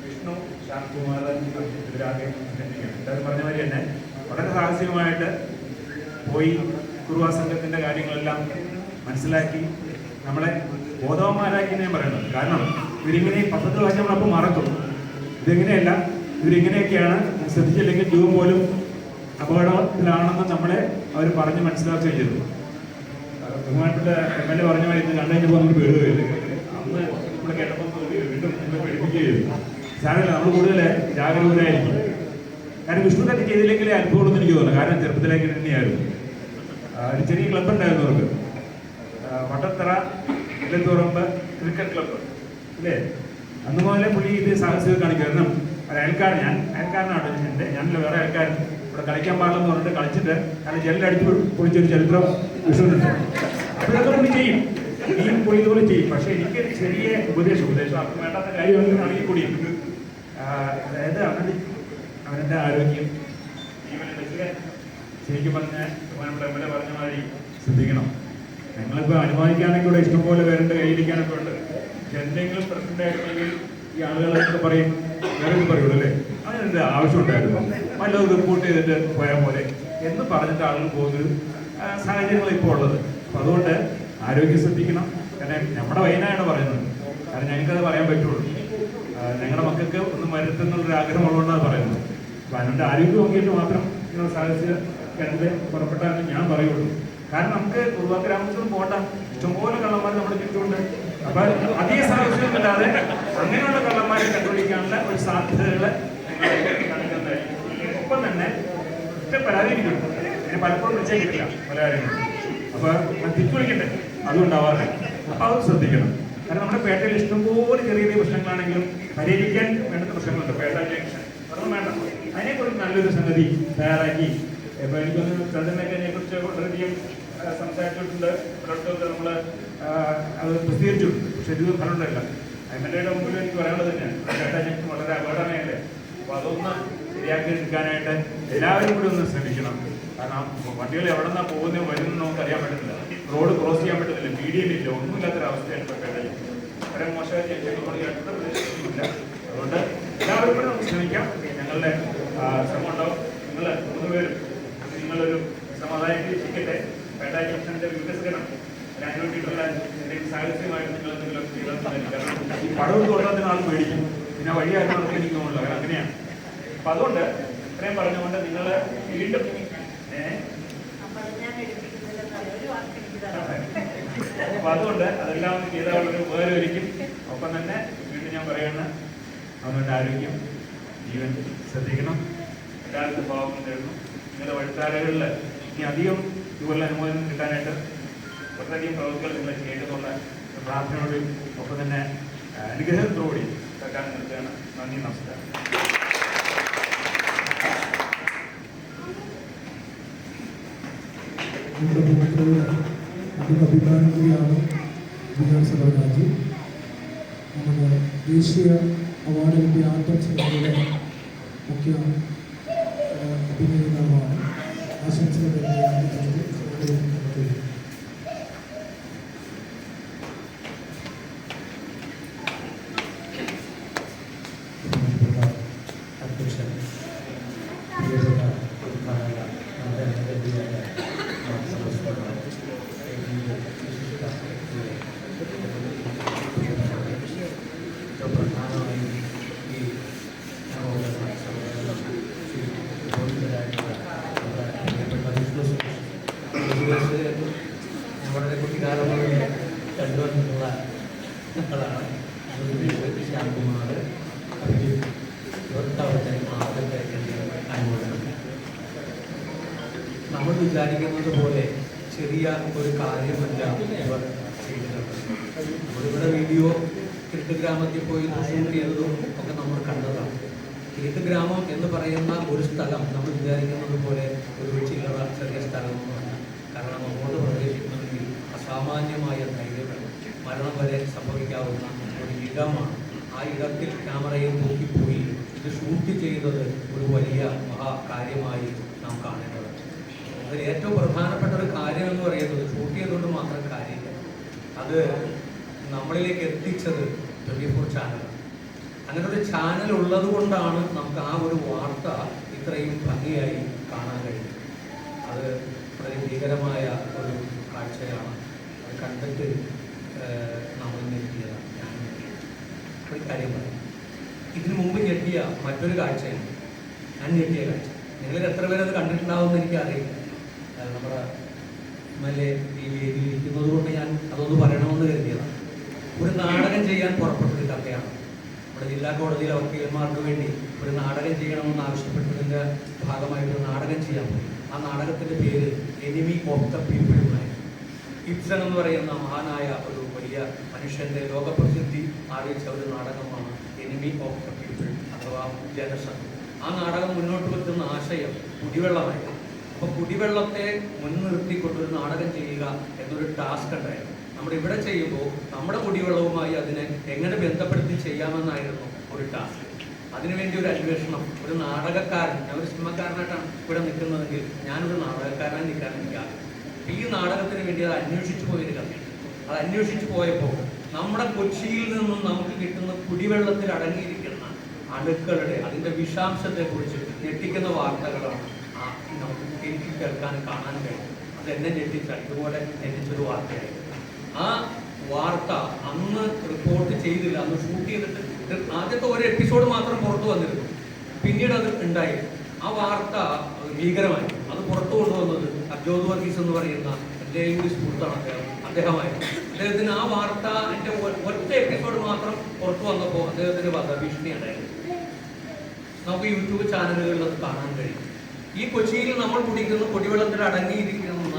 Speaker 6: വിഷ്ണു ശാന്ത്കുമാരൻ ഇവരാകെ അഭിനന്ദിക്കുകയാണ്. എല്ലാവരും പറഞ്ഞ മാതിരി തന്നെ വളരെ സാഹസികമായിട്ട് പോയി കുറുവാ സംഘത്തിൻ്റെ കാര്യങ്ങളെല്ലാം മനസ്സിലാക്കി നമ്മളെ ബോധവന്മാരാക്കി ഞാൻ പറയുന്നത്. കാരണം ഇവരിങ്ങനെ 10 പ്രാവശ്യം നമ്മളപ്പോൾ മറക്കും. ഇതെങ്ങനെയല്ല, ഇവരിങ്ങനെയൊക്കെയാണ്, ശ്രദ്ധിച്ചില്ലെങ്കിൽ ജീവൻ പോലും അപകടത്തിലാണെന്ന് നമ്മളെ അവർ പറഞ്ഞ് മനസ്സിലാക്കുകയും ചെയ്തു. ബഹുമാനപ്പെട്ട MLA പറഞ്ഞ മാതിരി ഇത് കണ്ടു കഴിഞ്ഞപ്പോൾ നമുക്ക് പേടുകയില്ല. അന്ന് ഇവിടെ കേട്ടപ്പോൾ വീണ്ടും നമ്മളെ പഠിപ്പിക്കുകയും ചെയ്തു. സാരമില്ല, നമ്മൾ കൂടുതൽ ജാഗരൂകരായിരിക്കും. കാരണം വിഷ്ണു തെറ്റ് ചെയ്തില്ലെങ്കിലേ അനുഭവം എനിക്ക് തോന്നുന്നു. കാരണം ചെറുപ്പത്തിലേക്ക് തന്നെയായിരുന്നു. ഒരു ചെറിയ ക്ലബ്ബ് ഉണ്ടായിരുന്നു അവർക്ക്, വട്ടത്തറ ഇല്ലത്തുറമ്പ് ക്രിക്കറ്റ് ക്ലബ്ബ് ഇല്ലേ. അന്ന് മുതലേ പുള്ളി ഇത് സാഹസികം കാണിക്കും. കാരണം ഒരു അയൽക്കാരനാണ് എൻ്റെ, ഞാനല്ല വേറെ അയൽക്കാരൻ. ഇവിടെ കളിക്കാൻ പാടില്ലെന്ന് പറഞ്ഞിട്ട് കളിച്ചിട്ട് കാരണം ജെല്ലടിച്ച് പൊളിച്ചൊരു ചരിത്രം വിഷ്ണുവിനുണ്ട്. അപ്പോൾ ഇതൊക്കെ പുള്ളി ചെയ്യും, ഈ പുള്ളി ഇതുപോലെ ചെയ്യും. പക്ഷേ എനിക്കൊരു ചെറിയ ഉപദേശം അവർക്ക് വേണ്ടാത്ത കാര്യമാണെങ്കിൽ കൂടി, അതായത് അവൻ്റെ ആരോഗ്യം ജീവനൊക്കെ ശരിക്കും പറഞ്ഞാൽ ബഹുമാനപ്പെട്ട MLA പറഞ്ഞ മാതിരി ശ്രദ്ധിക്കണം. ഞങ്ങളിപ്പോൾ അനുമാനിക്കുകയാണെങ്കിൽ ഇവിടെ ഇഷ്ടംപോലെ പേരുടെ കയ്യിലിരിക്കാനൊക്കെ ഉണ്ട്. എന്തെങ്കിലും പ്രശ്നമായിട്ടുണ്ടെങ്കിൽ ഈ ആളുകളൊക്കെ പറയും, വേറെ പറയുള്ളൂ അല്ലേ, അതിനെന്ത് ആവശ്യമുണ്ടായിരുന്നു, വല്ലതും റിപ്പോർട്ട് ചെയ്തിട്ട് പോയാൽ പോലെ എന്ന് പറഞ്ഞിട്ട് ആളുകൾ പോകുന്നൊരു സാഹചര്യങ്ങൾ ഇപ്പോൾ ഉള്ളത്. അപ്പം അതുകൊണ്ട് ആരോഗ്യം ശ്രദ്ധിക്കണം. കാരണം നമ്മുടെ വയനാണ് പറയുന്നത്. കാരണം ഞങ്ങൾക്കത് പറയാൻ പറ്റുള്ളൂ. ഞങ്ങളുടെ മക്കൾക്ക് ഒന്നും വരുത്തുന്നുള്ളൊരു ആഗ്രഹമുള്ളതുകൊണ്ടാണ് പറയുന്നത്. അപ്പം അതിൻ്റെ ആരോഗ്യം നോക്കിയിട്ട് മാത്രം ഇങ്ങനെ സാഹചര്യം കണ്ട് പുറപ്പെട്ടാന്ന് ഞാൻ പറയുള്ളൂ. കാരണം നമുക്ക് കുറുവാ ഗ്രാമത്തിൽ പോകണ്ട ഇഷ്ടംപോലെ കള്ളന്മാർ നമ്മുടെ ചുറ്റുമുണ്ട്. അപ്പം അധിക സാഹചര്യമല്ലാതെ അങ്ങനെയുള്ള കള്ളന്മാരെ കണ്ടുപിടിക്കാനുള്ള ഒരു സാധ്യതകൾ കണ്ടെത്തുന്നതായിരിക്കും. ഒപ്പം തന്നെ ഒറ്റ പരാതിയിരിക്കുന്നു. അതിനെ പലപ്പോഴും വിജയിക്കില്ല പല കാര്യങ്ങളും. അപ്പോൾ തിരിച്ചു വിളിക്കണ്ടേ, അതുകൊണ്ടാവാറില്ല. അപ്പോൾ അത് ശ്രദ്ധിക്കണം. കാരണം നമ്മുടെ പേട്ടയിൽ ഇഷ്ടംപോലെ ചെറിയ ചെറിയ പ്രശ്നങ്ങളാണെങ്കിലും പരിഹരിക്കാൻ വേണ്ടുന്ന പ്രശ്നങ്ങളുണ്ട്. പേട്ട ജംഗ്ഷൻ അതൊന്നും വേണ്ട, അതിനെക്കുറിച്ച് നല്ലൊരു സംഗതി തയ്യാറാക്കി. ഇപ്പോൾ എനിക്കൊന്ന് ചന്ദ്രനൊക്കെ അതിനെക്കുറിച്ച് വളരെയധികം സംസാരിച്ചിട്ടുണ്ട്. ഒരിടത്തൊക്കെ നമ്മൾ അത് പ്രസിദ്ധീകരിച്ചിട്ടുണ്ട്. പക്ഷെ ഇത് ഫലമുണ്ടല്ല. MLA യുടെ മുമ്പിൽ എനിക്ക് പറയാനുള്ളത് തന്നെയാണ്, പേട്ട ജംഗ്ഷൻ വളരെ അപകടമേയല്ലേ. അപ്പോൾ അതൊന്ന് ശരിയാക്കി എടുക്കാനായിട്ട് എല്ലാവരും കൂടി ഒന്ന് ശ്രമിക്കണം. കാരണം വണ്ടികൾ എവിടെ നിന്നാണ് പോകുന്നത് വരുന്നത് നമുക്ക് അറിയാൻ പറ്റുന്നില്ല, റോഡ് ക്രോസ് ചെയ്യാൻ പറ്റുന്നില്ല, മീഡിയം ഇല്ല, ഒന്നുമില്ലാത്തൊരവസ്ഥയാണ് ഇപ്പോൾ കേരളത്തിൽ. വളരെ മോശമായ ജനങ്ങൾ പ്രദേശമൊന്നുമില്ല. അതുകൊണ്ട് എല്ലാവരും കൂടെ നമുക്ക് ശ്രമിക്കാം. ഞങ്ങളുടെ ശ്രമം ഉണ്ടാവും. നിങ്ങൾ 3 പേരും നിങ്ങളൊരു സമുദായത്തിൽ ഇരിക്കട്ടെ. പേട്ട ജംഗ്ഷന്റെ വികസനം അതിനു വേണ്ടിയിട്ടുള്ള എന്തെങ്കിലും സാഹചര്യമായിട്ട് നിങ്ങൾ എന്തെങ്കിലും ചെയ്താൽ ഈ പടവ് തോട്ടത്തിന് ആൾ മേടിക്കും, പിന്നെ വഴിയായിട്ട് നമുക്ക് എനിക്ക് തോന്നുന്നില്ല. കാരണം അങ്ങനെയാണ്. അപ്പം അതുകൊണ്ട് ഇത്രയും പറഞ്ഞുകൊണ്ട് നിങ്ങൾ വീണ്ടും അപ്പൊ അതുകൊണ്ട് അതെല്ലാം ഒന്ന് ചെയ്താൽ വളരെ ഉപകാരമായിരിക്കും. ഒപ്പം തന്നെ വീണ്ടും ഞാൻ പറയുന്ന അവനവൻ്റെ ആരോഗ്യം ജീവൻ ശ്രദ്ധിക്കണം. എല്ലാവർക്കും ഭാവം തരുന്നു. നിങ്ങളുടെ വഴിത്താരകളിൽ ഇനി അധികം ഇതുപോലെ അനുമോദനം കിട്ടാനായിട്ട് വളരെയധികം പ്രവൃത്തികൾ നിങ്ങൾ ചെയ്യേണ്ടതുള്ള പ്രാർത്ഥനയോടും ഒപ്പം തന്നെ അനുഗ്രഹത്തോടുകൂടി സർക്കാർ നിർത്തുകയാണ്. നന്ദി, നമസ്കാരം.
Speaker 5: നമ്മുടെ മുഖ്യമന്ത്രിയുടെ അതിൻ്റെ അഭിമാനം കൂടിയാണ് വിധാനസഭ രാജു. നമ്മുടെ ദേശീയ അവാർഡ് കിട്ടിയ ആട്ടം സിനിമയുടെ മുഖ്യ അഭിനേതാവാണ്. ആശംസകൾ അധ്യക്ഷൻ പ്രധാനമായും ഈ നമ്മുടെ കുട്ടിക്കാലം മുതൽ കണ്ടുവന്നിട്ടുള്ള ആളാണ് ശ്യാംകുമാർ. ഇവർക്കവിടുത്തെ ആദ്യത്തെ അനുഭവം നമ്മൾ വിചാരിക്കുന്നത് പോലെ ചെറിയ ഒരു കാര്യമല്ല ഇവർ ചെയ്തിട്ടുണ്ട്. നമ്മളിവിടെ വീഡിയോ കിഴക്ക് ഗ്രാമത്തിൽ പോയി ഷൂട്ട് ചെയ്തതും ഒക്കെ നമ്മൾ കണ്ടതാണ്. കിഴക്ക് ഗ്രാമം എന്ന് പറയുന്ന ഒരു സ്ഥലം നമ്മൾ വിചാരിക്കുന്നത് പോലെ ഒരു ചില്ലറ ചെറിയ സ്ഥലമൊന്നുമല്ല. കാരണം അങ്ങോട്ട് പ്രവേശിക്കണമെങ്കിൽ അസാമാന്യമായ ധൈര്യങ്ങൾ, മരണം വരെ സംഭവിക്കാവുന്ന ഒരു ഇടമാണ്. ആ ഇടത്തിൽ ക്യാമറയിൽ നോക്കിപ്പോയി ഇത് ഷൂട്ട് ചെയ്തത് ഒരു വലിയ മഹാകാര്യമായി നാം കാണേണ്ടത്. അതിൽ ഏറ്റവും പ്രധാനപ്പെട്ട ഒരു കാര്യം എന്ന് പറയുന്നത് ഷൂട്ട് ചെയ്തുകൊണ്ട് മാത്രം കാര്യമില്ല, അത് നമ്മളിലേക്ക് എത്തിച്ചത് 24 ചാനൽ. അങ്ങനെ ഒരു ചാനൽ ഉള്ളത് കൊണ്ടാണ് നമുക്ക് ആ ഒരു വാർത്ത ഇത്രയും ഭംഗിയായി കാണാൻ കഴിയും. അത് വളരെ ഭീകരമായ ഒരു കാഴ്ചയാണ്. അത് കണ്ടിട്ട് നമ്മൾ ഞെട്ടിയതാണ്. ഞാൻ ഒരു കാര്യം പറയാം. ഇതിനു മുമ്പ് ഞെട്ടിയ മറ്റൊരു കാഴ്ചയാണ് ഞാൻ ഞെട്ടിയ കാഴ്ച. നിങ്ങളിൽ എത്ര പേരത് കണ്ടിട്ടുണ്ടാവുമെന്ന് എനിക്കറിയില്ല. നമ്മുടെ MLA ഈ വേദിയിൽ ഇരിക്കുന്നത് കൊണ്ട് ഞാൻ അതൊന്ന് പറയണമെന്ന് കരുതിയതാണ്. ഒരു നാടകം ചെയ്യാൻ പുറപ്പെട്ടൊരു കഥയാണ്. നമ്മുടെ ജില്ലാ കോടതിയിലെ വക്കീലന്മാർക്ക് വേണ്ടി ഒരു നാടകം ചെയ്യണമെന്ന് ആവശ്യപ്പെട്ടതിൻ്റെ ഭാഗമായിട്ട് ഒരു നാടകം ചെയ്യാൻ പോയി. ആ നാടകത്തിൻ്റെ പേര് എനിമി ഓഫ് ദ പീപ്പിൾ എന്നായിരുന്നു. ഇബ്സൺ എന്ന് പറയുന്ന മഹാനായ ഒരു വലിയ മനുഷ്യൻ്റെ ലോകപ്രസിദ്ധി ആർജിച്ച ഒരു നാടകമാണ് എനിമി ഓഫ് ദ പീപ്പിൾ അഥവാ ജനശത്രു. ആ നാടകം മുന്നോട്ട് വെക്കുന്ന ആശയം കുടിവെള്ളമായിരുന്നു. അപ്പോൾ കുടിവെള്ളത്തെ മുൻനിർത്തിക്കൊണ്ടൊരു നാടകം ചെയ്യുക എന്നൊരു ടാസ്ക് ഉണ്ടായിരുന്നു. നമ്മളിവിടെ ചെയ്യുമ്പോൾ നമ്മുടെ കുടിവെള്ളവുമായി അതിനെ എങ്ങനെ ബന്ധപ്പെടുത്തി ചെയ്യാമെന്നായിരുന്നു ഒരു ടാസ്ക്. അതിനുവേണ്ടി ഒരു അന്വേഷണം, ഒരു നാടകക്കാരൻ, ഞാൻ ഒരു സിനിമക്കാരനായിട്ടാണ് ഇവിടെ നിൽക്കുന്നതെങ്കിൽ ഞാനൊരു നാടകക്കാരനായി നിൽക്കാൻ എനിക്കാകും. ഈ നാടകത്തിന് വേണ്ടി അത് അന്വേഷിച്ചു പോയൊരു കഥയാണ്. അത് അന്വേഷിച്ചു പോയപ്പോൾ നമ്മുടെ കൊച്ചിയിൽ നിന്നും നമുക്ക് കിട്ടുന്ന കുടിവെള്ളത്തിൽ അടങ്ങിയിരിക്കുന്ന അണുക്കളുടെ അതിൻ്റെ വിഷാംശത്തെക്കുറിച്ച് ഞെട്ടിക്കുന്ന വാർത്തകളാണ് എനിക്ക് കേൾക്കാൻ കാണാൻ കഴിയും. അത് എന്നെ ഞെട്ടിച്ചാൽ ഇതുപോലെ ഞെട്ടിച്ചൊരു വാർത്തയായിരുന്നു. ആ വാർത്ത അന്ന് റിപ്പോർട്ട് ചെയ്തില്ല, അന്ന് ഷൂട്ട് ചെയ്തിട്ട് ആദ്യത്തെ ഒരു എപ്പിസോഡ് മാത്രം പുറത്തു വന്നിരുന്നു. പിന്നീട് അത് ഉണ്ടായി. ആ വാർത്ത ഭീകരമായി. അത് പുറത്തു കൊണ്ടുവന്നത് അബ്ജോദ് വർഗീസ് എന്ന് പറയുന്ന എൻ്റെ കൂടി സുഹൃത്താണ് അദ്ദേഹമായിരുന്നു. അദ്ദേഹത്തിന് ആ വാർത്ത എൻ്റെ ഒറ്റ എപ്പിസോഡ് മാത്രം പുറത്തു വന്നപ്പോൾ അദ്ദേഹത്തിന് വധഭീഷണി ഉണ്ടായിരുന്നു. നമുക്ക് യൂട്യൂബ് ചാനലുകളിൽ അത് കാണാൻ കഴിയും. ഈ കൊച്ചിയിൽ നമ്മൾ കുടിക്കുന്ന കുടിവെള്ളത്തിൽ അടങ്ങിയിരിക്കുന്ന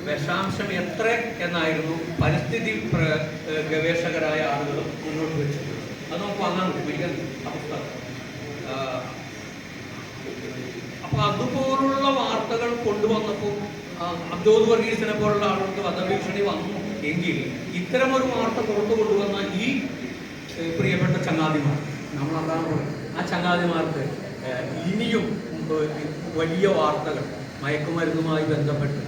Speaker 5: വിഷാംശം എത്ര എന്നായിരുന്നു പരിസ്ഥിതി ഗവേഷകരായ ആളുകൾ മുന്നോട്ട് വെച്ചത്. അത് നമുക്ക് വാങ്ങാൻ പറ്റും വലിയ അവസ്ഥ. അപ്പോൾ അതുപോലുള്ള വാർത്തകൾ കൊണ്ടുവന്നപ്പോൾ അബ്ജോദ് വർഗീസിനെ പോലുള്ള ആളുകൾക്ക് വധഭീഷണി വന്നു എങ്കിൽ ഇത്തരമൊരു വാർത്ത പുറത്തു കൊണ്ടുവന്ന ഈ പ്രിയപ്പെട്ട ചങ്ങാതിമാർ, നമ്മളതാണ് പറയുന്നത്, ആ ചങ്ങാതിമാർക്ക് ഇനിയും വലിയ വാർത്തകൾ മയക്കുമരുന്നുമായി ബന്ധപ്പെട്ട്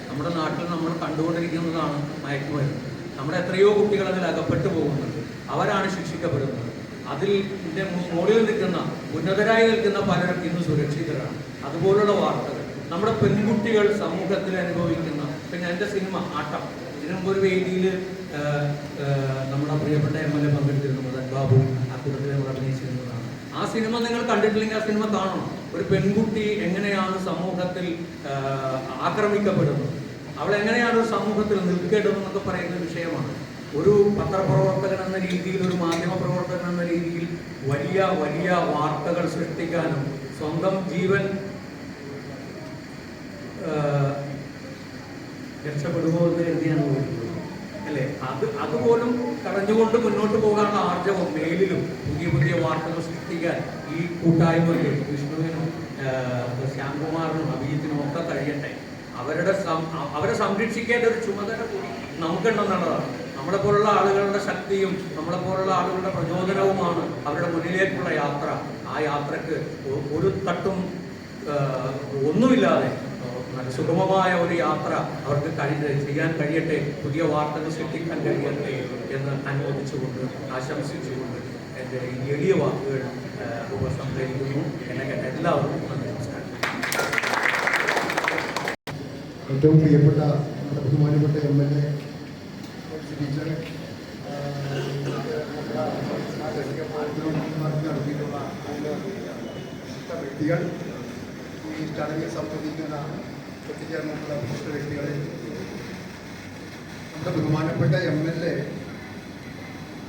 Speaker 5: നമ്മുടെ നാട്ടിൽ നമ്മൾ കണ്ടുകൊണ്ടിരിക്കുന്നതാണ് മയക്കുമരുന്ന്. നമ്മുടെ എത്രയോ കുട്ടികൾ അതിൽ അകപ്പെട്ടു പോകുന്നുണ്ട്. അവരാണ് ശിക്ഷിക്കപ്പെടുന്നത്. അതിൽ മുകളിൽ നിൽക്കുന്ന ഉന്നതരായി നിൽക്കുന്ന പലരും ഇന്ന് സുരക്ഷിതരാണ്. അതുപോലുള്ള വാർത്തകൾ നമ്മുടെ പെൺകുട്ടികൾ സമൂഹത്തിൽ അനുഭവിക്കുന്ന, പിന്നെ എൻ്റെ സിനിമ ആട്ടം, ഇതിനു മുമ്പ് ഒരു വേദിയിൽ നമ്മുടെ പ്രിയപ്പെട്ട MLA പങ്കെടുത്തിരുന്നു, മദൻ ബാബു, ആ കൂട്ടത്തിൽ നമ്മൾ അഭിനയിച്ചിരുന്നതാണ്. ആ സിനിമ നിങ്ങൾ കണ്ടിട്ടില്ലെങ്കിൽ ആ സിനിമ കാണണം. ഒരു പെൺകുട്ടി എങ്ങനെയാണ് സമൂഹത്തിൽ ആക്രമിക്കപ്പെടുന്നത്, അവൾ എങ്ങനെയാണ് ഒരു സമൂഹത്തിൽ നിൽക്കേണ്ടതെന്നൊക്കെ പറയുന്ന വിഷയമാണ്. ഒരു പത്രപ്രവർത്തകൻ എന്ന രീതിയിൽ, ഒരു മാധ്യമ പ്രവർത്തകൻ എന്ന രീതിയിൽ വലിയ വലിയ വാർത്തകൾ സൃഷ്ടിക്കാനും സ്വന്തം ജീവൻ രക്ഷപ്പെടുമോ എന്ന് കരുതിയാണ് പോയിട്ടുള്ളത്, അല്ലേ? അതുപോലും കളഞ്ഞുകൊണ്ട് മുന്നോട്ട് പോകാനുള്ള ആർജവം മേലിലും പുതിയ പുതിയ വാർത്തകൾ സൃഷ്ടിക്കാൻ ഈ കൂട്ടായ്മയ്ക്ക് വിഷ്ണുവിനും ശ്യാംകുമാറിനും അഭിജിത്തിനും ഒക്കെ കഴിയട്ടെ. അവരെ സംരക്ഷിക്കേണ്ട ഒരു ചുമതല കൂടി നമുക്കുണ്ടെന്നുള്ളതാണ്. നമ്മളെപ്പോലുള്ള ആളുകളുടെ ശക്തിയും നമ്മളെപ്പോലുള്ള ആളുകളുടെ പ്രചോദനവുമാണ് അവരുടെ മുന്നിലേക്കുള്ള യാത്ര. ആ യാത്രക്ക് ഒരു തട്ടും ഒന്നുമില്ലാതെ സുഗമമായ ഒരു യാത്ര അവർക്ക് ചെയ്യാൻ കഴിയട്ടെ, പുതിയ വാർത്തകൾ സൃഷ്ടിക്കാൻ കഴിയട്ടെ എന്ന് അനുവദിച്ചുകൊണ്ട്, ആശംസിച്ചുകൊണ്ട് എൻ്റെ ഈ എളിയ വാക്കുകൾ ഉപസംഹരിക്കുന്നു. എന്നെ കേട്ട എല്ലാവർക്കും നന്ദി, നമസ്കാരം.
Speaker 7: ഏറ്റവും പ്രിയപ്പെട്ട നമ്മുടെ ബഹുമാനപ്പെട്ട MLA ടീച്ചർ നടത്തിയിട്ടുള്ള വ്യക്തികൾ, ഈ ചടങ്ങിൽ സംബന്ധിക്കുന്ന എത്തിച്ചേർന്നിട്ടുള്ള വിശിഷ്ട വ്യക്തികളെ, നമ്മുടെ ബഹുമാനപ്പെട്ട MLA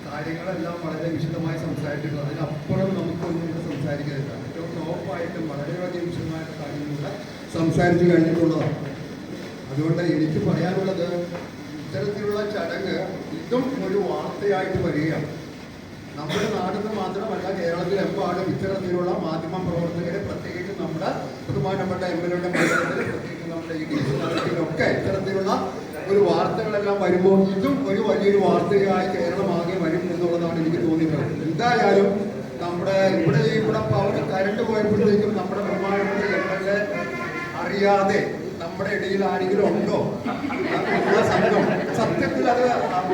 Speaker 7: കാര്യങ്ങളെല്ലാം വളരെ വിശദമായി സംസാരിച്ചിട്ടുണ്ട്. അതിനപ്പുറം നമുക്കൊന്നും ഇവിടെ സംസാരിക്കുന്നില്ല. ഏറ്റവും ടോപ്പായിട്ടും വളരെയധികം വിശദമായിട്ട് കാര്യങ്ങളിലൂടെ സംസാരിച്ചു കഴിഞ്ഞിട്ടുള്ളതാണ്. അതുകൊണ്ട് എനിക്ക് പറയാനുള്ളത്, ഇത്തരത്തിലുള്ള ചടങ്ങ് ഇതും ഒരു വാർത്തയായിട്ട് വരികയാണ്. നമ്മുടെ നാടിന് മാത്രമല്ല, കേരളത്തിലെമ്പാടും ഇത്തരത്തിലുള്ള മാധ്യമ പ്രവർത്തകരെ, പ്രത്യേകിച്ച് നമ്മുടെ ബഹുമാനപ്പെട്ട MLA മണ്ഡലത്തിൽ, പ്രത്യേകിച്ച് നമ്മുടെ ഈ ഡിവിഷനൊക്കെ ഇത്തരത്തിലുള്ള ഒരു വാർത്തകളെല്ലാം വരുമ്പോൾ ഇതും ഒരു വലിയൊരു വാർത്തയായി കേരളമാകെ വരും എന്നുള്ളതാണ് എനിക്ക് തോന്നിയിട്ടുള്ളത്. എന്തായാലും നമ്മുടെ ഇവിടെ പവർ കരണ്ട് പോയപ്പോഴത്തേക്കും നമ്മുടെ ബഹുമാനപ്പെട്ട MLA അറിയാതെ നമ്മുടെ ഇടയിൽ ആരെങ്കിലും ഉണ്ടോ സംഘം, സത്യത്തിൽ അത്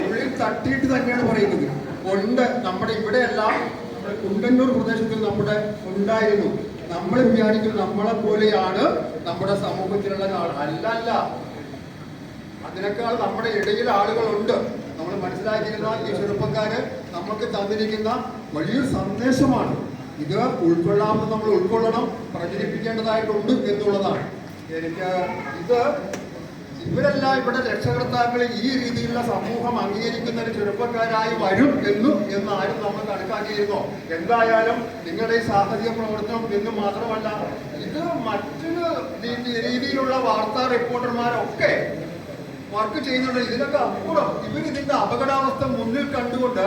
Speaker 7: ഉള്ളിൽ തട്ടിയിട്ട് തന്നെയാണ് പറയുന്നത്. ഉണ്ട്, നമ്മുടെ ഇവിടെയെല്ലാം നമ്മുടെ കുണ്ടന്നൂർ പ്രദേശത്തിൽ നമ്മുടെ ഉണ്ടായിരുന്നു. നമ്മൾ വിചാരിക്കും നമ്മളെ പോലെയാണ് നമ്മുടെ സമൂഹത്തിലുള്ള ആൾ. അല്ലല്ല, അതിനേക്കാൾ നമ്മുടെ ഇടയിൽ ആളുകളുണ്ട്. നമ്മൾ മനസ്സിലാക്കിയിരുന്ന ഈ ചെറുപ്പക്കാര് നമുക്ക് തന്നിരിക്കുന്ന വലിയൊരു സന്ദേശമാണ്. ഇത് ഉൾക്കൊള്ളാമെന്ന് നമ്മൾ ഉൾക്കൊള്ളണം, പ്രചരിപ്പിക്കേണ്ടതായിട്ടുണ്ട് എന്നുള്ളതാണ്. ഇവരെല്ലാം ഇവിടെ രക്ഷകർത്താക്കൾ ഈ രീതിയിലുള്ള സമൂഹം അംഗീകരിക്കുന്ന ഒരു ചെറുപ്പക്കാരായി വരും എന്നാരും നമ്മൾ കണക്കാക്കിയിരുന്നോ? എന്തായാലും നിങ്ങളുടെ ഈ സാഹചര്യ പ്രവർത്തനം എന്ന് മാത്രമല്ല, ഇത് മറ്റൊരു രീതിയിലുള്ള വാർത്താ റിപ്പോർട്ടർമാരൊക്കെ വർക്ക് ചെയ്യുന്നുണ്ട്. ഇതിനൊക്കെ അപ്പുറം ഇതിന്റെ അപകടാവസ്ഥ മുന്നിൽ കണ്ടുകൊണ്ട്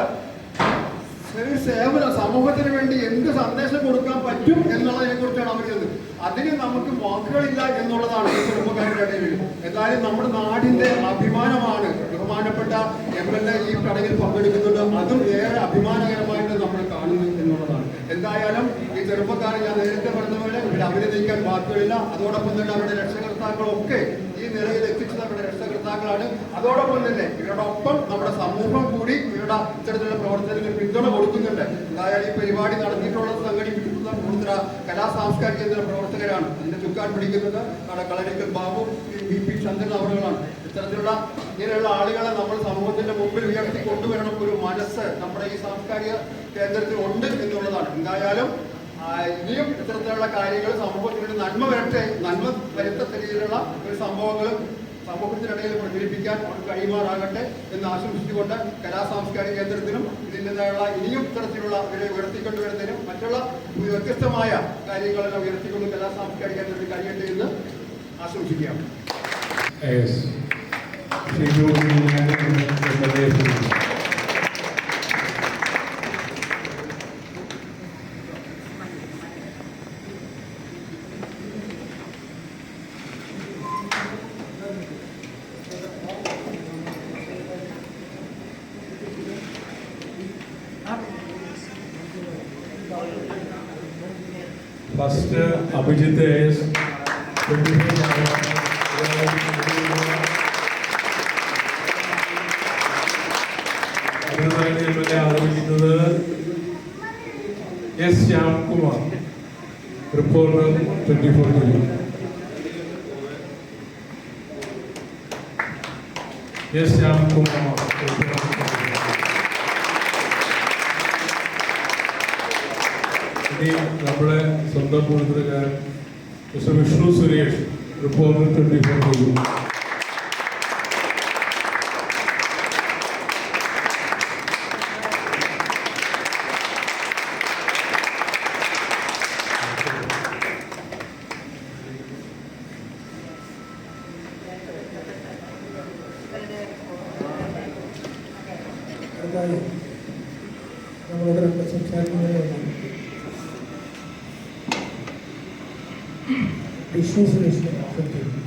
Speaker 7: ഒരു സേവന സമൂഹത്തിന് വേണ്ടി എന്ത് സന്ദേശം കൊടുക്കാൻ പറ്റും എന്നുള്ളതിനെ കുറിച്ചാണ് അവർ ചെയ്തത്. അതിന് നമുക്ക് വാക്കുകളില്ല എന്നുള്ളതാണ് ഈ ചെറുപ്പക്കാരുടെ ഇടയിൽ. എന്തായാലും നമ്മുടെ നാടിന്റെ അഭിമാനമാണ് ബഹുമാനപ്പെട്ട MLA ഈ ചടങ്ങിൽ പങ്കെടുക്കുന്നുണ്ട്. അതും ഏറെ അഭിമാനകരമായിട്ട് നമ്മൾ കാണുന്നു എന്നുള്ളതാണ്. എന്തായാലും ഈ ചെറുപ്പക്കാരെ ഞാൻ നേരത്തെ പറഞ്ഞ പോലെ ഇവിടെ അഭിനന്ദിക്കാൻ വാക്കുകളില്ല. അതോടൊപ്പം തന്നെ അവരുടെ രക്ഷകർത്താക്കളൊക്കെ ഈ നിലയിൽ എത്തിച്ചത് അവരുടെ രക്ഷകർത്താക്കളാണ്. അതോടൊപ്പം തന്നെ ഇവരോടൊപ്പം നമ്മുടെ സമൂഹം കൂടി ഇവരുടെ ഇത്തരത്തിലുള്ള പ്രവർത്തനത്തിന് പിന്തുണ കൊടുക്കുന്നുണ്ട്. എന്തായാലും ഈ പരിപാടി നടത്തിയിട്ടുള്ളത് സംഘടിപ്പിച്ചിട്ടുള്ള കൂടുതൽ കലാ സാംസ്കാരിക കേന്ദ്ര പ്രവർത്തകരാണ്. അതിന്റെ ചുക്കാൻ പിടിക്കുന്നത് നമ്മുടെ കളരിക്കൽ ബാബു, BP ചന്ദ്രൻ അവരുകളാണ്. ഇത്തരത്തിലുള്ള ഇങ്ങനെയുള്ള ആളുകളെ നമ്മൾ സമൂഹത്തിന്റെ മുമ്പിൽ ഉയർത്തി കൊണ്ടുവരണം. ഒരു മനസ്സ് നമ്മുടെ ഈ സാംസ്കാരിക കേന്ദ്രത്തിൽ ഉണ്ട് എന്നുള്ളതാണ്. എന്തായാലും ഇനിയും ഇത്തരത്തിലുള്ള കാര്യങ്ങൾ സമൂഹത്തിനൊരു നന്മ വരുത്തത്ത രീതിയിലുള്ള ഒരു സംഭവങ്ങളും സമൂഹത്തിനിടയിൽ പ്രചരിപ്പിക്കാൻ കഴിയുമാറാകട്ടെ എന്ന് ആശംസിച്ചുകൊണ്ട് കലാ സാംസ്കാരിക കേന്ദ്രത്തിനും ഇതിൻ്റെതായുള്ള ഇനിയും ഇത്തരത്തിലുള്ള ഇവരെ ഉയർത്തിക്കൊണ്ടുവരുന്നതിനും മറ്റുള്ള വ്യത്യസ്തമായ കാര്യങ്ങളെല്ലാം ഉയർത്തിക്കൊണ്ട് കലാ സാംസ്കാരിക കേന്ദ്രത്തിൽ കഴിയട്ടെ എന്ന് ആശംസിക്കുകയാണ്.
Speaker 1: ഫസ്റ്റ് അഭിജിത്ത് AS, അടുത്തതായിട്ട് എന്നെ ആരംഭിക്കുന്നത് S. Shyamkumar, reporter 24/7. S. Shyamkumar. ഇനി നമ്മുടെ സ്വന്തം കൂടുതലുകാരൻ മിസ്റ്റർ വിഷ്ണു സുരേഷ്, റിപ്പോർട്ടർ 24/7.
Speaker 2: അടുത്തായി നമ്മളോട് സംസാരിക്കുന്നത് വിഷ്ണു സുരേഷിനെ ശ്രദ്ധിക്കുന്നു.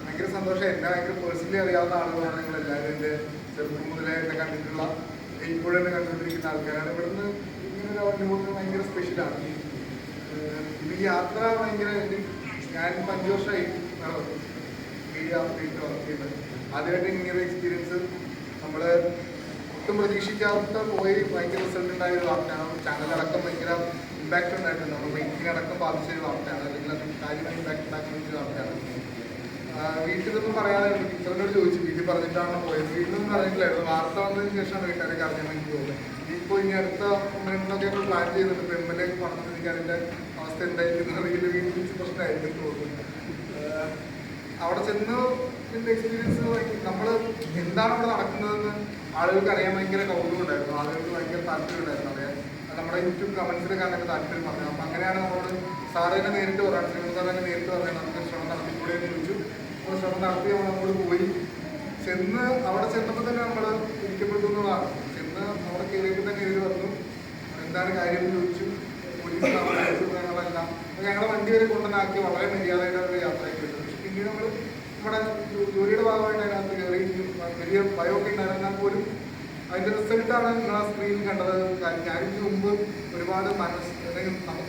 Speaker 7: ഭയങ്കര സന്തോഷം. എന്നെ ഭയങ്കര പേഴ്സണലി അറിയാവുന്ന ആളുകളാണ് നിങ്ങളെല്ലാവരും. എൻ്റെ ചെറുപ്പം മുതലേ എന്നെ കണ്ടിട്ടുള്ള, ഇപ്പോഴും എന്നെ കണ്ടുകൊണ്ടിരിക്കുന്ന ആൾക്കാരാണ്. ഇവിടുന്ന് ഇങ്ങനെ ഒരു അനുഭവം ഭയങ്കര സ്പെഷ്യലാണ്. ഇത് യാത്ര ഭയങ്കര, ഞാനിപ്പോൾ 5 വർഷമായി മീഡിയ ഫീൽഡിൽ വർക്ക് ചെയ്യുന്നത്. ആദ്യമായിട്ട് ഇങ്ങനെ എക്സ്പീരിയൻസ് നമ്മൾ ഒട്ടും പ്രതീക്ഷിക്കാത്ത പോയി ഭയങ്കര റിസൾട്ട് ഉണ്ടായ ഒരു വാർത്തയാണ്. ചാനലടക്കം ഭയങ്കര ഇമ്പാക്റ്റ് ഉണ്ടായിട്ടുണ്ട്. നമ്മൾ മീറ്റിംഗടക്കം ബാധിച്ച ഒരു വാർത്തയാണ്, അല്ലെങ്കിൽ അത് കാര്യമായി ഇമ്പാക്റ്റ് ഉണ്ടാക്കുന്ന ഒരു വാർത്തയാണ്. വീട്ടിലൊന്നും പറയാതെ ടീച്ചറിനോട് ചോദിച്ചു, വീട്ടിൽ പറഞ്ഞിട്ടാണ് പോയത്. വീട്ടിലൊന്നും പറഞ്ഞിട്ടില്ലായിരുന്നു. വാർത്ത വന്നതിന് ശേഷമാണ് വീട്ടുകാരൊക്കെ അറിയാൻ വേണ്ടി പോകുന്നത്. ഇപ്പോൾ ഇനി അടുത്ത മിനിറ്റിനൊക്കെ നമ്മൾ പ്ലാൻ ചെയ്യുന്നുണ്ട്. ഇപ്പോൾ MLA പണം എനിക്ക് അതിൻ്റെ അവസ്ഥ എന്തായിരിക്കും അറിയില്ല. വീട്ടിൽ വെച്ച് പ്രശ്നമായിരിക്കും തോന്നുന്നു. അവിടെ ചെന്ന് എൻ്റെ എക്സ്പീരിയൻസ് നമ്മൾ എന്താണ് അവിടെ നടക്കുന്നതെന്ന് ആളുകൾക്ക് അറിയാൻ ഭയങ്കര കൗതുകം ഉണ്ടായിരുന്നു. ആളുകൾക്ക് ഭയങ്കര താല്പര്യം ഉണ്ടായിരുന്നു. അറിയാൻ നമ്മുടെ യൂട്യൂബ് കമൻസിൽ കാണാൻ താല്പര്യം പറഞ്ഞു. അപ്പം അങ്ങനെയാണ് നമ്മളോട് സാറിനെ നേരിട്ട് പറയാൻ, ശ്രീമതി സാറിനെ നേരിട്ട് പറയാൻ നമുക്ക് ശ്രമം നടത്തിക്കൂടെ എന്ന് ചോദിച്ചു. അപ്പോൾ ശ്രമം നടത്തി നമ്മൾ അങ്ങോട്ട് പോയി. ചെന്ന് അവിടെ ചെന്നപ്പോൾ തന്നെ നമ്മൾ ഇരിക്കപ്പെടുന്നതാണ്. ചെന്ന് അവിടെ കയറിയപ്പോൾ തന്നെ എതിര് വന്നു, എന്താണ് കാര്യം എന്ന് ചോദിച്ചു. പോലീസ് ഞങ്ങളെല്ലാം ഞങ്ങളുടെ വണ്ടി വരെ കൊണ്ടുവന്നാക്കി വളരെ മര്യാദയുടെ യാത്രയൊക്കെ കിട്ടും. പക്ഷെ പിന്നീട് നമ്മൾ നമ്മുടെ ജോലിയുടെ ഭാഗമായിട്ട് അതിനകത്ത് കയറി വലിയ ഭയമൊക്കെ ഉണ്ടായിരുന്നാൽ പോലും അതിൻ്റെ റിസൾട്ടാണ് നിങ്ങൾ ആ സ്ക്രീനിൽ കണ്ടത്. ഞാനിതിന് മുമ്പ് ഒരുപാട് നമുക്ക്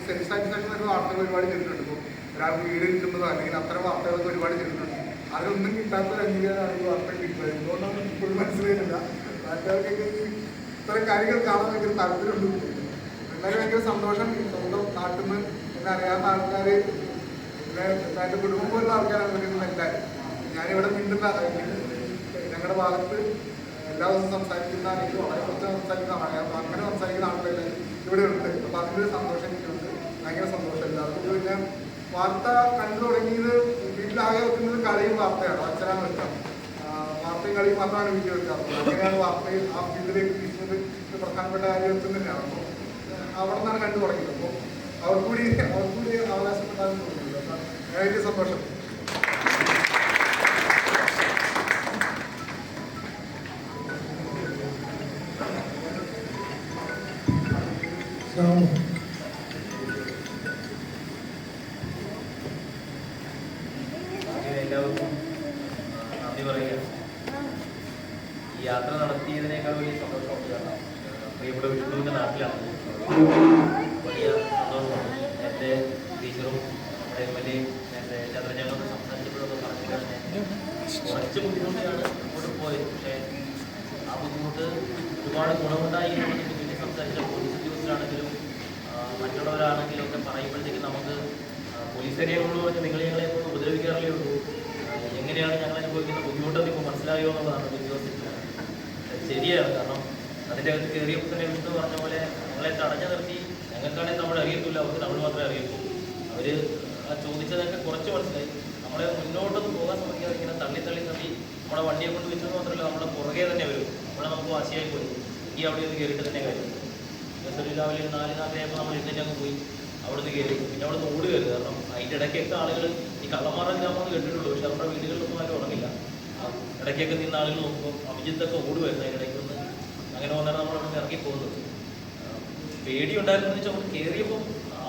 Speaker 7: സെൽഫ് സാറ്റിസ്ഫാക്ഷൻ വരുന്ന വാർത്തകൾ ഒരുപാട് ചെയ്തിട്ടുണ്ട്. ഇപ്പോൾ ഒരാൾക്ക് വീട് കിട്ടുന്നതോ അല്ലെങ്കിൽ അത്തരം വാർത്തകളൊക്കെ ഒരുപാട് ചെയ്തിട്ടുണ്ട്. അതിലൊന്നും കിട്ടാത്തൊരു അംഗീകാരമാണ് ഈ വാർത്ത കിട്ടുന്നത്. എന്തുകൊണ്ടാണ് ഇപ്പോഴും മനസ്സിലായില്ല. നാട്ടുകാർക്കൊക്കെ ഇത്തരം കാര്യങ്ങൾ കാണാൻ ഭയങ്കര താല്പര്യമുണ്ട്. എന്നാലും ഭയങ്കര സന്തോഷം. സ്വന്തം നാട്ടിൽ നിന്ന് എന്നെ അറിയാവുന്ന ആൾക്കാർ, എൻ്റെ കുടുംബം പോലുള്ള ആൾക്കാരാണ് വരുന്നത് എല്ലാവരും. ഞാനിവിടെ മിണ്ടുന്ന ഞങ്ങളുടെ ഭാഗത്ത് എല്ലാ ദിവസവും സംസാരിക്കുന്ന, അല്ലെങ്കിൽ വളരെ കുറച്ച് സംസാരിക്കുന്ന അങ്ങനെ സംസാരിക്കുന്ന ആൾക്കാരെല്ലാം ഇവിടെ ഉണ്ട്. അപ്പം അതിൻ്റെ ഒരു സന്തോഷം എനിക്കുണ്ട്. ഭയങ്കര സന്തോഷം എല്ലാവർക്കും. പിന്നെ വാർത്ത കണ്ടു തുടങ്ങിയത് വീട്ടിലാകെ വെക്കുന്നത് കളിയും വാർത്തയാണ്. അച്ഛനാണ് വെക്കാം. വാർത്തയും കളിയും മാത്രമാണ് വീട്ടിൽ വെക്കാറുള്ളത്. അങ്ങനെയാണ് വാർത്തയിൽ ആ ഫീൽഡിലേക്ക് തിരിച്ചത് പ്രധാനപ്പെട്ട കാര്യം തന്നെയാണ്. അപ്പോൾ അവിടെ നിന്നാണ് കണ്ടു തുടങ്ങിയത്. അപ്പോൾ അവർക്കൂടി അവകാശപ്പെട്ടാലും തോന്നുന്നില്ല. അപ്പം വളരെ സന്തോഷം.
Speaker 8: എല്ലാവർക്കും നന്ദി പറയുക. ഈ യാത്ര നടത്തിയതിനേക്കാൾ വലിയ സന്തോഷമുണ്ട്. കാരണം പ്രിയപ്പെട്ട വിഷ്ണുവിൻ്റെ നാട്ടിലാണ്. വലിയ സന്തോഷമാണ്. എൻ്റെ ടീച്ചറും നമ്മുടെ MLA എൻ്റെ ചന്ദ്രചേട്ടനോട് സംസാരിച്ചപ്പോഴൊക്കെ പറഞ്ഞിട്ടാണ് കുറച്ച് ബുദ്ധിമുട്ടാണ് അങ്ങോട്ട് പോയത്. പക്ഷേ ആ ബുദ്ധിമുട്ട് ഒരുപാട് ഗുണമുണ്ടായി എന്നുള്ളത് പിന്നെ സംസാരിച്ച പോലീസ് ഉദ്യോഗസ്ഥരാണെങ്കിലും മറ്റുള്ളവരാണെങ്കിലും ഒക്കെ പറയുമ്പോഴത്തേക്ക് നമുക്ക് പോലീസുകാരെ കൊണ്ട് പറഞ്ഞ് ഞങ്ങളെ കൊണ്ട് ഉപദ്രവിക്കാറില്ലേ ഉള്ളൂ. എങ്ങനെയാണ് ഞങ്ങൾ അനുഭവിക്കുന്ന ബുദ്ധിമുട്ടെന്ന് ഇപ്പോൾ മനസ്സിലായോ എന്നുള്ളതാണ് ഉദ്യോഗസ്ഥർക്ക്. ശരിയാണ്. കാരണം അതിൻ്റെ അകത്ത് കയറിയപ്പോൾ തന്നെ വിഷ്ണു പറഞ്ഞ പോലെ ഞങ്ങളെ തടഞ്ഞു നിർത്തി. ഞങ്ങൾക്കാണെങ്കിൽ നമ്മൾ അറിയത്തില്ല, അവർക്ക് നമ്മൾ മാത്രമേ അറിയത്തുള്ളൂ. അവർ ആ ചോദിച്ചതൊക്കെ കുറച്ച് മനസ്സിലായി. നമ്മളെ മുന്നോട്ടൊന്നും പോകാൻ ശ്രമിക്കാതെ ഇങ്ങനെ തള്ളി നമ്മുടെ വണ്ടിയെ കൊണ്ട് വെച്ചത് മാത്രമല്ല, നമ്മുടെ പുറകെ തന്നെ വരും. അവിടെ നമുക്ക് വാശിയായി പോയി ഈ അവിടെ നിന്ന് കയറിയിട്ട് തന്നെ കാര്യം. രാവിലെ 4:30 നമ്മൾ എഴുന്നേറ്റ് അങ്ങ് പോയി. അവിടെ നിന്ന് കയറി. പിന്നെ അവിടെ നിന്ന് ഓടുകയരുത്. കാരണം അതിൻ്റെ ഇടയ്ക്കൊക്കെ ആളുകൾ ഈ കള്ളന്മാരുടെ ഗ്രാമമൊന്നും കേട്ടിട്ടുള്ളൂ. പക്ഷെ നമ്മുടെ വീടുകളിലൊന്നും ആരും ഉറങ്ങില്ല. ഇടയ്ക്കൊക്കെ നിന്ന് ആളുകൾ നോക്കുമ്പോൾ അഭിജിത്തൊക്കെ ഓടുമായിരുന്നു. അതിൻ്റെ ഇടയ്ക്കൊന്ന് അങ്ങനെ വന്നിട്ട് നമ്മൾ അവിടെ നിന്ന് ഇറങ്ങി പോകുന്നത്. പേടി ഉണ്ടായിരുന്നു വെച്ചാൽ നമുക്ക് കയറിയപ്പോൾ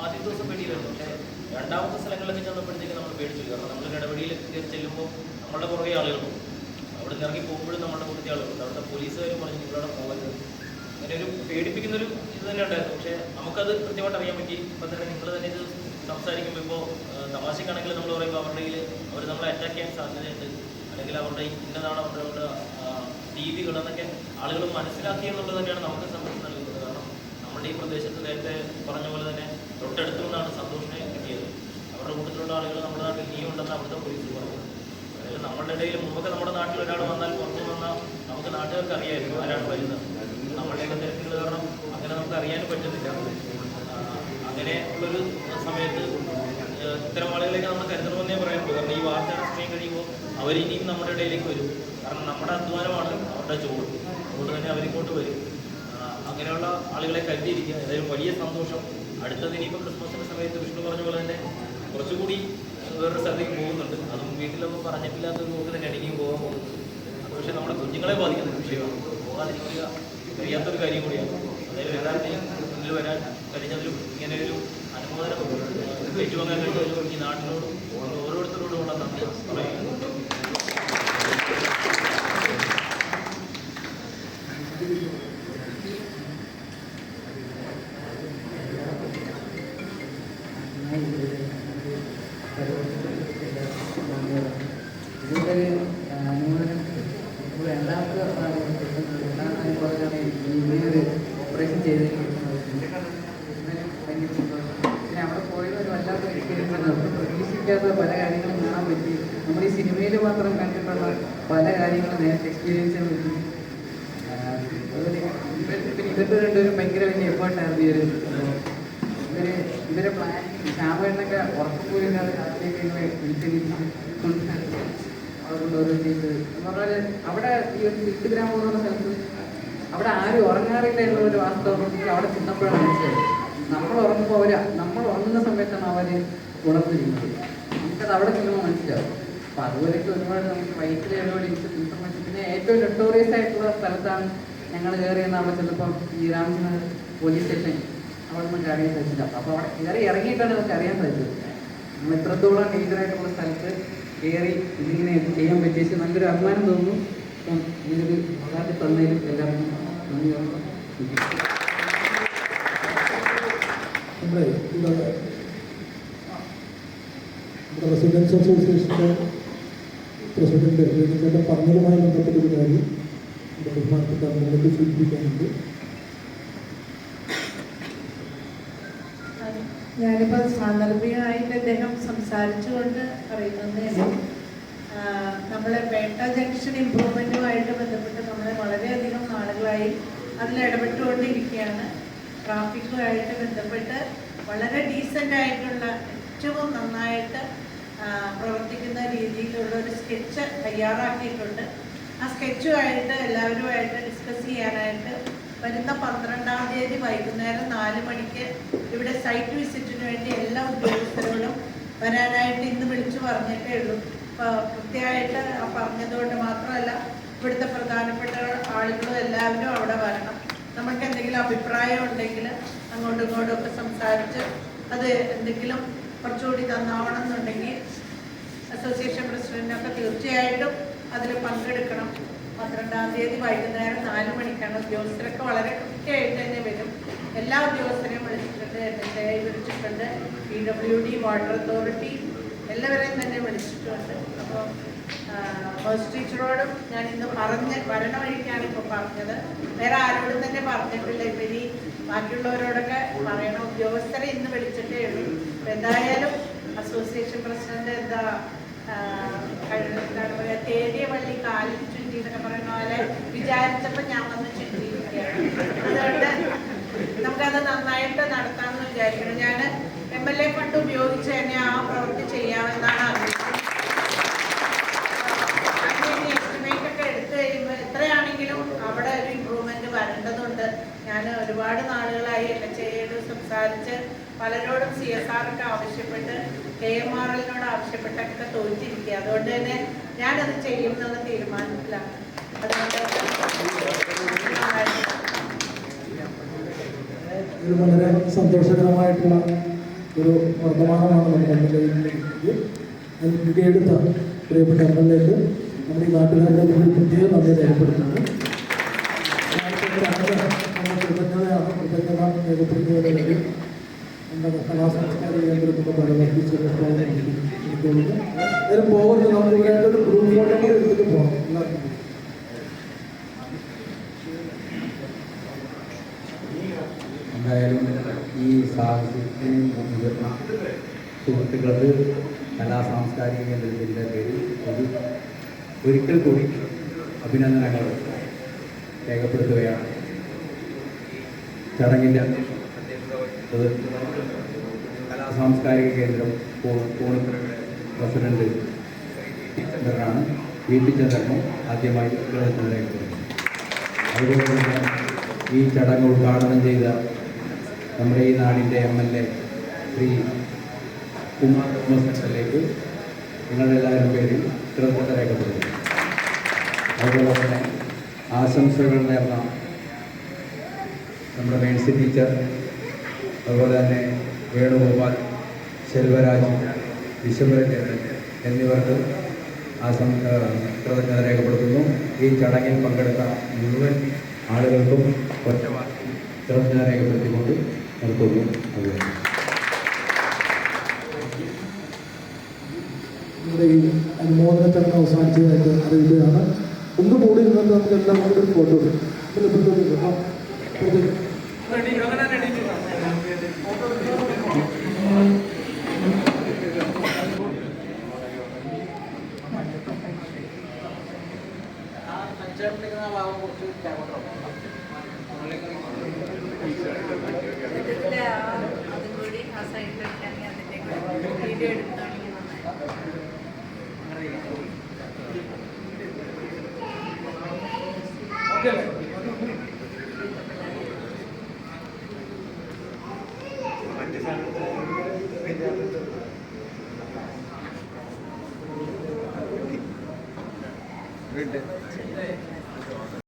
Speaker 8: ആദ്യത്തെ ദിവസം പേടിയിലായിരുന്നു. പക്ഷേ രണ്ടാമത്തെ സ്ഥലങ്ങളിലൊക്കെ ചെന്നപ്പോഴത്തേക്ക് നമ്മൾ പേടിച്ചു. കാരണം നമ്മൾ ഇടപെടിയിൽ കയറി ചെല്ലുമ്പോൾ നമ്മളുടെ പുറകെ ആളുകളുണ്ട്. അവിടെ നിന്ന് ഇറങ്ങി പോകുമ്പോഴും നമ്മളുടെ കൂടുതൽ ആളുകളുണ്ട്. അവിടുത്തെ പോലീസുകാരും പറഞ്ഞു നിങ്ങളവിടെ പോകരുത്. അങ്ങനെ ഒരു പേടിപ്പിക്കുന്നൊരു ഇത് തന്നെ ഉണ്ടായിരുന്നു. പക്ഷേ നമുക്കത് കൃത്യമായിട്ട് അറിയാൻ പറ്റി. ഇപ്പം തന്നെ നിങ്ങൾ തന്നെ ഇത് സംസാരിക്കുമ്പോൾ ഇപ്പോൾ തമാശക്കാണെങ്കിൽ നമ്മൾ പറയുമ്പോൾ അവരുടെ കയ്യിൽ അവർ നമ്മളെ അറ്റാക്ക് ചെയ്യാൻ സാധ്യതയുണ്ട്, അല്ലെങ്കിൽ അവരുടെ ഇന്നതാണ് അവരുടെ രീതികൾ എന്നൊക്കെ ആളുകൾ മനസ്സിലാക്കി എന്നുള്ളത് തന്നെയാണ് നമുക്ക് സന്തോഷം നൽകുന്നത്. കാരണം നമ്മുടെ ഈ പ്രദേശത്ത് നേരത്തെ പറഞ്ഞ പോലെ തന്നെ തൊട്ടടുത്തു നിന്നാണ് സന്തോഷിനെ കിട്ടിയത്. അവരുടെ കൂട്ടത്തിലുള്ള ആളുകൾ നമ്മുടെ നാട്ടിൽ ഇനിയും ഉണ്ടെന്ന് അവിടുത്തെ പോലീസ് പറഞ്ഞു. അതായത് നമ്മളുടെ ഇടയിൽ മുമ്പൊക്കെ നമ്മുടെ നാട്ടിൽ ഒരാൾ വന്നാൽ പുറത്തു വന്നാൽ നമുക്ക് നാട്ടുകാർക്ക് അറിയായിരുന്നു ആരാണ് വരുന്നത്. നമ്മളുടെയൊക്കെ തിരക്കുകൾ കാരണം അങ്ങനെ നമുക്ക് അറിയാനും പറ്റുന്നില്ല. അങ്ങനെ ഉള്ളൊരു സമയത്ത് ഇത്തരം ആളുകളെയൊക്കെ നമ്മൾ കരുതണമെന്നേ പറയാനുള്ളൂ. കാരണം ഈ വാർത്ത സമയം കഴിയുമ്പോൾ അവരിനിയും നമ്മുടെ ഇടയിലേക്ക് വരും. കാരണം നമ്മുടെ അധ്വാനമാണ് അവരുടെ ചോറ്, അതുകൊണ്ട് തന്നെ അവരിങ്ങോട്ട് വരും. അങ്ങനെയുള്ള ആളുകളെ കരുതിയിരിക്കുക. ഏതായാലും വലിയ സന്തോഷം. അടുത്തത് ഇനിയിപ്പോൾ ക്രിസ്മസിൻ്റെ സമയത്ത് വിഷ്ണു പറഞ്ഞ പോലെ തന്നെ കുറച്ചുകൂടി വേറൊരു സ്ഥലത്തേക്ക് പോകുന്നുണ്ട്. അതും വീട്ടിലൊന്നും പറഞ്ഞിട്ടില്ലാത്തൊരു നോക്ക് തന്നെയാണ് ഇനിയും പോകാൻ പോകുന്നത്. അത് പക്ഷേ നമ്മുടെ കുഞ്ഞുങ്ങളെ ബാധിക്കുന്ന ഒരു വിഷയമാണ്. പോകാതിരിക്കുക കഴിയാത്തൊരു കാര്യം കൂടിയാണ്. അതായത് എല്ലാവരുടെയും മുന്നിൽ വരാൻ കഴിഞ്ഞതിലും ഇങ്ങനെ ഒരു അനുമോദനം ഏറ്റുവാങ്ങാൻ കഴിഞ്ഞതിലും ഈ നാട്ടിനോടും ഓരോരുത്തരോടുമുള്ള നന്ദി പറയുന്നു.
Speaker 9: ഓപ്പറേഷൻ ചെയ്തിരിക്കുന്നത് ഭയങ്കര സന്തോഷം. പിന്നെ അവിടെ പോയത് ഒരു വല്ലാത്ത എക്സ്പീരിയൻസ് ആണ്. നമുക്ക് പ്രതീക്ഷിക്കാത്ത പല കാര്യങ്ങളും കാണാൻ പറ്റി. നമ്മൾ ഈ സിനിമയിൽ മാത്രം കണ്ടിട്ടുള്ള പല കാര്യങ്ങളും നേരത്തെ എക്സ്പീരിയൻസ് ചെയ്യാൻ പറ്റി. പിന്നെ ഇവരുടെ രണ്ടുപേരും ഭയങ്കര വലിയ എഫേർട്ടായിരുന്നു ഈ ഒരു ഇവരെ പ്ലാനിങ്. ശ്യാമേണ്ണൊക്കെ ഉറപ്പുപോയില്ലാതെ രാത്രിയൊക്കെ ഇങ്ങനെ വിളിച്ചിരിച്ച് അതുകൊണ്ട് ഓരോ ചെയ്ത് എന്ന് പറഞ്ഞാൽ അവിടെ ഈ ഒരു തിട്ട് ഗ്രാമം എന്ന് പറഞ്ഞ സ്ഥലത്ത് അവിടെ ആരും ഉറങ്ങാറില്ല എന്നുള്ളൊരു വാസ്തവം അവിടെ ചെന്നപ്പോഴാണ് മനസ്സിലായത്. നമ്മൾ ഉറങ്ങുമ്പോൾ നമ്മൾ ഉറങ്ങുന്ന സമയത്താണ് അവർ ഉണർന്നിരിക്കുന്നത്. നമുക്കത് അവിടെ ചെല്ലുമ്പോൾ മനസ്സിലാവും. അപ്പോൾ അതുപോലെയൊക്കെ ഒരുപാട് നമുക്ക് വൈറ്റിൽ ഒരുപാട് ഇൻഫർമേഷൻ. പിന്നെ ഏറ്റവും നൊട്ടോറിയസ് ആയിട്ടുള്ള സ്ഥലത്താണ് ഞങ്ങൾ കയറിയെന്ന് അവിടെ ചെന്നപ്പം ഈ രാമചന്ദ്രൻ പോലീസ് സ്റ്റേഷൻ അവിടെ നമുക്ക് അറിയാൻ സാധിച്ചില്ല. അപ്പോൾ അവിടെ കയറി ഇറങ്ങിയിട്ടാണ് നമുക്ക് അറിയാൻ സാധിച്ചത് നമ്മൾ എത്രത്തോളം ഡേഞ്ചറായിട്ടുള്ള സ്ഥലത്ത് കയറി ഇതിങ്ങനെ ചെയ്യാൻ പറ്റിയ നല്ലൊരു അഭിമാനം തോന്നുന്നു. അപ്പം ഇങ്ങനൊരു അവകാശം തന്നതിലും എല്ലാവർക്കും നന്ദി പറഞ്ഞു.
Speaker 10: നമ്മുടെ റെസിഡൻസ് അസോസിയേഷൻ്റെ പ്രസിഡന്റ് ചേട്ടൻ പറഞ്ഞതുമായി ബന്ധപ്പെട്ടൊരു കാര്യം നമ്മുടെ ബഹുമാനപ്പെട്ട നിങ്ങൾക്ക് സൂചിപ്പിക്കാനുണ്ട്.
Speaker 3: ഞാനിപ്പോൾ സാന്ദർഭികമായിട്ട് അദ്ദേഹം സംസാരിച്ചുകൊണ്ട് പറയുന്നത് നമ്മളെ പേട്ട ജംഗ്ഷൻ ഇമ്പ്രൂവ്മെൻറ്റുമായിട്ട് ബന്ധപ്പെട്ട് നമ്മൾ വളരെയധികം നാളുകളായി അതിൽ ഇടപെട്ടുകൊണ്ടിരിക്കുകയാണ്. ട്രാഫിക്കുമായിട്ട് ബന്ധപ്പെട്ട് വളരെ ഡീസൻ്റ് ആയിട്ടുള്ള ഏറ്റവും നന്നായിട്ട് പ്രവർത്തിക്കുന്ന രീതിയിലുള്ള ഒരു സ്കെച്ച് തയ്യാറാക്കിയിട്ടുണ്ട്. ആ സ്കെച്ചുമായിട്ട് എല്ലാവരുമായിട്ട് ഡിസ്കസ് ചെയ്യാനായിട്ട് വരുന്ന 12-ാം തീയതി വൈകുന്നേരം 4 മണിക്ക് ഇവിടെ സൈറ്റ് വിസിറ്റിന് വേണ്ടി എല്ലാ ഉദ്യോഗസ്ഥരോടും വരാനായിട്ട് ഇന്ന് വിളിച്ചു പറഞ്ഞിട്ടേ ഉള്ളൂ. അപ്പോൾ കൃത്യമായിട്ട് പറഞ്ഞതുകൊണ്ട് മാത്രമല്ല ഇവിടുത്തെ പ്രധാനപ്പെട്ട ആളുകളും എല്ലാവരും അവിടെ വരണം. നമുക്ക് എന്തെങ്കിലും അഭിപ്രായം ഉണ്ടെങ്കിൽ അങ്ങോട്ടും ഇങ്ങോട്ടും ഒക്കെ സംസാരിച്ച് അത് എന്തെങ്കിലും കുറച്ചുകൂടി നന്നാവണം എന്നുണ്ടെങ്കിൽ അസോസിയേഷൻ പ്രസിഡന്റിനൊക്കെ തീർച്ചയായിട്ടും അതിൽ പങ്കെടുക്കണം. 12-ാം തീയതി വൈകുന്നേരം 4 മണിക്കാണ്. ഉദ്യോഗസ്ഥരൊക്കെ വളരെ കൃത്യമായിട്ട് തന്നെ വരും. എല്ലാ ഉദ്യോഗസ്ഥരെയും വിളിച്ചിട്ടുണ്ട്, NHI വിളിച്ചിട്ടുണ്ട്, PWD, വാട്ടർ അതോറിറ്റി എല്ലാവരെയും തന്നെ വിളിച്ചിട്ടുണ്ട്. അപ്പോൾ ഫസ്റ്റ് ടീച്ചറോടും ഞാൻ ഇന്ന് വരണ വഴിക്കാണ് ഇപ്പോൾ പറഞ്ഞത്. വേറെ ആരോടും തന്നെ പറഞ്ഞിട്ടില്ല. ഇപ്പം ഇനി ബാക്കിയുള്ളവരോടൊക്കെ പറയണം. ഉദ്യോഗസ്ഥരെ ഇന്ന് വിളിച്ചിട്ടേ ഉള്ളൂ. അപ്പോൾ എന്തായാലും അസോസിയേഷൻ പ്രസിഡന്റ് എന്താണ് പറയുക, തേടിയ വള്ളി കാലിൽ ചുറ്റി എന്നൊക്കെ പറയുന്ന പോലെ വിചാരിച്ചപ്പോൾ ഞാൻ വന്ന് ചുറ്റിയിരിക്കുകയാണ്. അതുകൊണ്ട് നമുക്കത് നന്നായിട്ട് നടത്താമെന്ന് വിചാരിക്കണം. ഞാൻ MLA ഫണ്ട് ഉപയോഗിച്ച് തന്നെ ആ പ്രവൃത്തി ചെയ്യാമെന്നാണ് ആഗ്രഹിക്കുന്നത്. അങ്ങനെ എസ്റ്റിമേറ്റ് ഒക്കെ എടുത്തു കഴിയുമ്പോൾ എത്രയാണെങ്കിലും അവിടെ ഒരു ഇമ്പ്രൂവ്മെന്റ് വരേണ്ടതുണ്ട്. ഞാൻ ഒരുപാട് നാളുകളായി NHIയോട് സംസാരിച്ച് പലരോടും CSR ഒക്കെ ആവശ്യപ്പെട്ട് KMRL ആവശ്യപ്പെട്ടൊക്കെ തോറ്റിരിക്കുക. അതുകൊണ്ട് തന്നെ ഞാനത് ചെയ്യുമെന്നുള്ള തീരുമാനത്തിലാണ്. അതുകൊണ്ട്
Speaker 10: ഇത് വളരെ സന്തോഷകരമായിട്ടുള്ള ഒരു വർത്തമാനമാണ് നമ്മുടെ MLA അത് മുൻകൈയെടുത്ത പ്രിയപ്പെട്ട MLA-ക്ക് നമ്മുടെ ഈ നാട്ടുകാരുടെ മുന്നിൽ പ്രത്യേകം നന്ദി രേഖപ്പെടുത്തുന്നു. കൃതജ്ഞത രേഖപ്പെടുത്തുന്നതിന് നമ്മുടെ കലാസാംസ്കാരിക കേന്ദ്രത്തിൻ്റെ പരവർത്തിച്ച എനിക്കുള്ളത്. നേരം പോകരുത്, നമുക്ക് ഇവിടെ ഒരു ഗ്രൂപ്പ് ഫോട്ടോ കൂടി എടുത്തിട്ട് പോകണം എല്ലാവർക്കും.
Speaker 5: എന്തായാലും ഈ സാഹിത്യത്തിന് മുതിർന്ന സുഹൃത്തുക്കൾക്ക് കലാ സാംസ്കാരിക കേന്ദ്രത്തിൻ്റെ പേരിൽ ഒരിക്കൽ കൂടി അഭിനന്ദനങ്ങൾ രേഖപ്പെടുത്തുകയാണ്. ചടങ്ങിൻ്റെ കലാ സാംസ്കാരിക കേന്ദ്രം പൂണിത്തുറയുടെ പ്രസിഡന്റ് ചന്ദ്രനാണ്. VP ചന്ദ്രനും ആദ്യമായി കൃതജ്ഞത രേഖപ്പെടുത്തുന്നു. അതുപോലെ തന്നെ ഈ ചടങ്ങ് ഉദ്ഘാടനം ചെയ്ത നമ്മുടെ ഈ നാടിൻ്റെ MLA ശ്രീ കുമാർ തോമസ് MLA-ക്ക് നിങ്ങളുടെ എല്ലാവരും പേരിൽ കൃതജ്ഞത രേഖപ്പെടുത്തുന്നു. അതുപോലെ തന്നെ ആശംസകൾ നേർന്ന നമ്മുടെ മേഴ്സി ടീച്ചർ, അതുപോലെ തന്നെ വേണുഗോപാൽ, ശെൽവരാജ്, വിശ്വംഭരൻ എന്നിവർക്ക് കൃതജ്ഞത രേഖപ്പെടുത്തുന്നു. ഈ ചടങ്ങിൽ പങ്കെടുത്ത മുഴുവൻ ആളുകൾക്കും ഒറ്റവാക്കി കൃതജ്ഞത രേഖപ്പെടുത്തിക്കൊണ്ട് നിർത്തുന്നു. അതുപോലെ
Speaker 10: നമ്മുടെ ഈ അനുമോദന ചടങ്ങ് അവസാനിച്ചതായിട്ട് അറിയുകയാണ്. ഒന്നുകൂടി ഇന്നത്തെ നമുക്ക് എല്ലാം കൂടി ഒരു ഫോട്ടോ
Speaker 3: അതും കൂടി ആ സൈഡിൽ വെക്കുകയാണെങ്കിൽ അതിൻ്റെ കൂടെ വീഡിയോ എടുക്കുകയാണെങ്കിൽ
Speaker 7: വീട്ടിൽ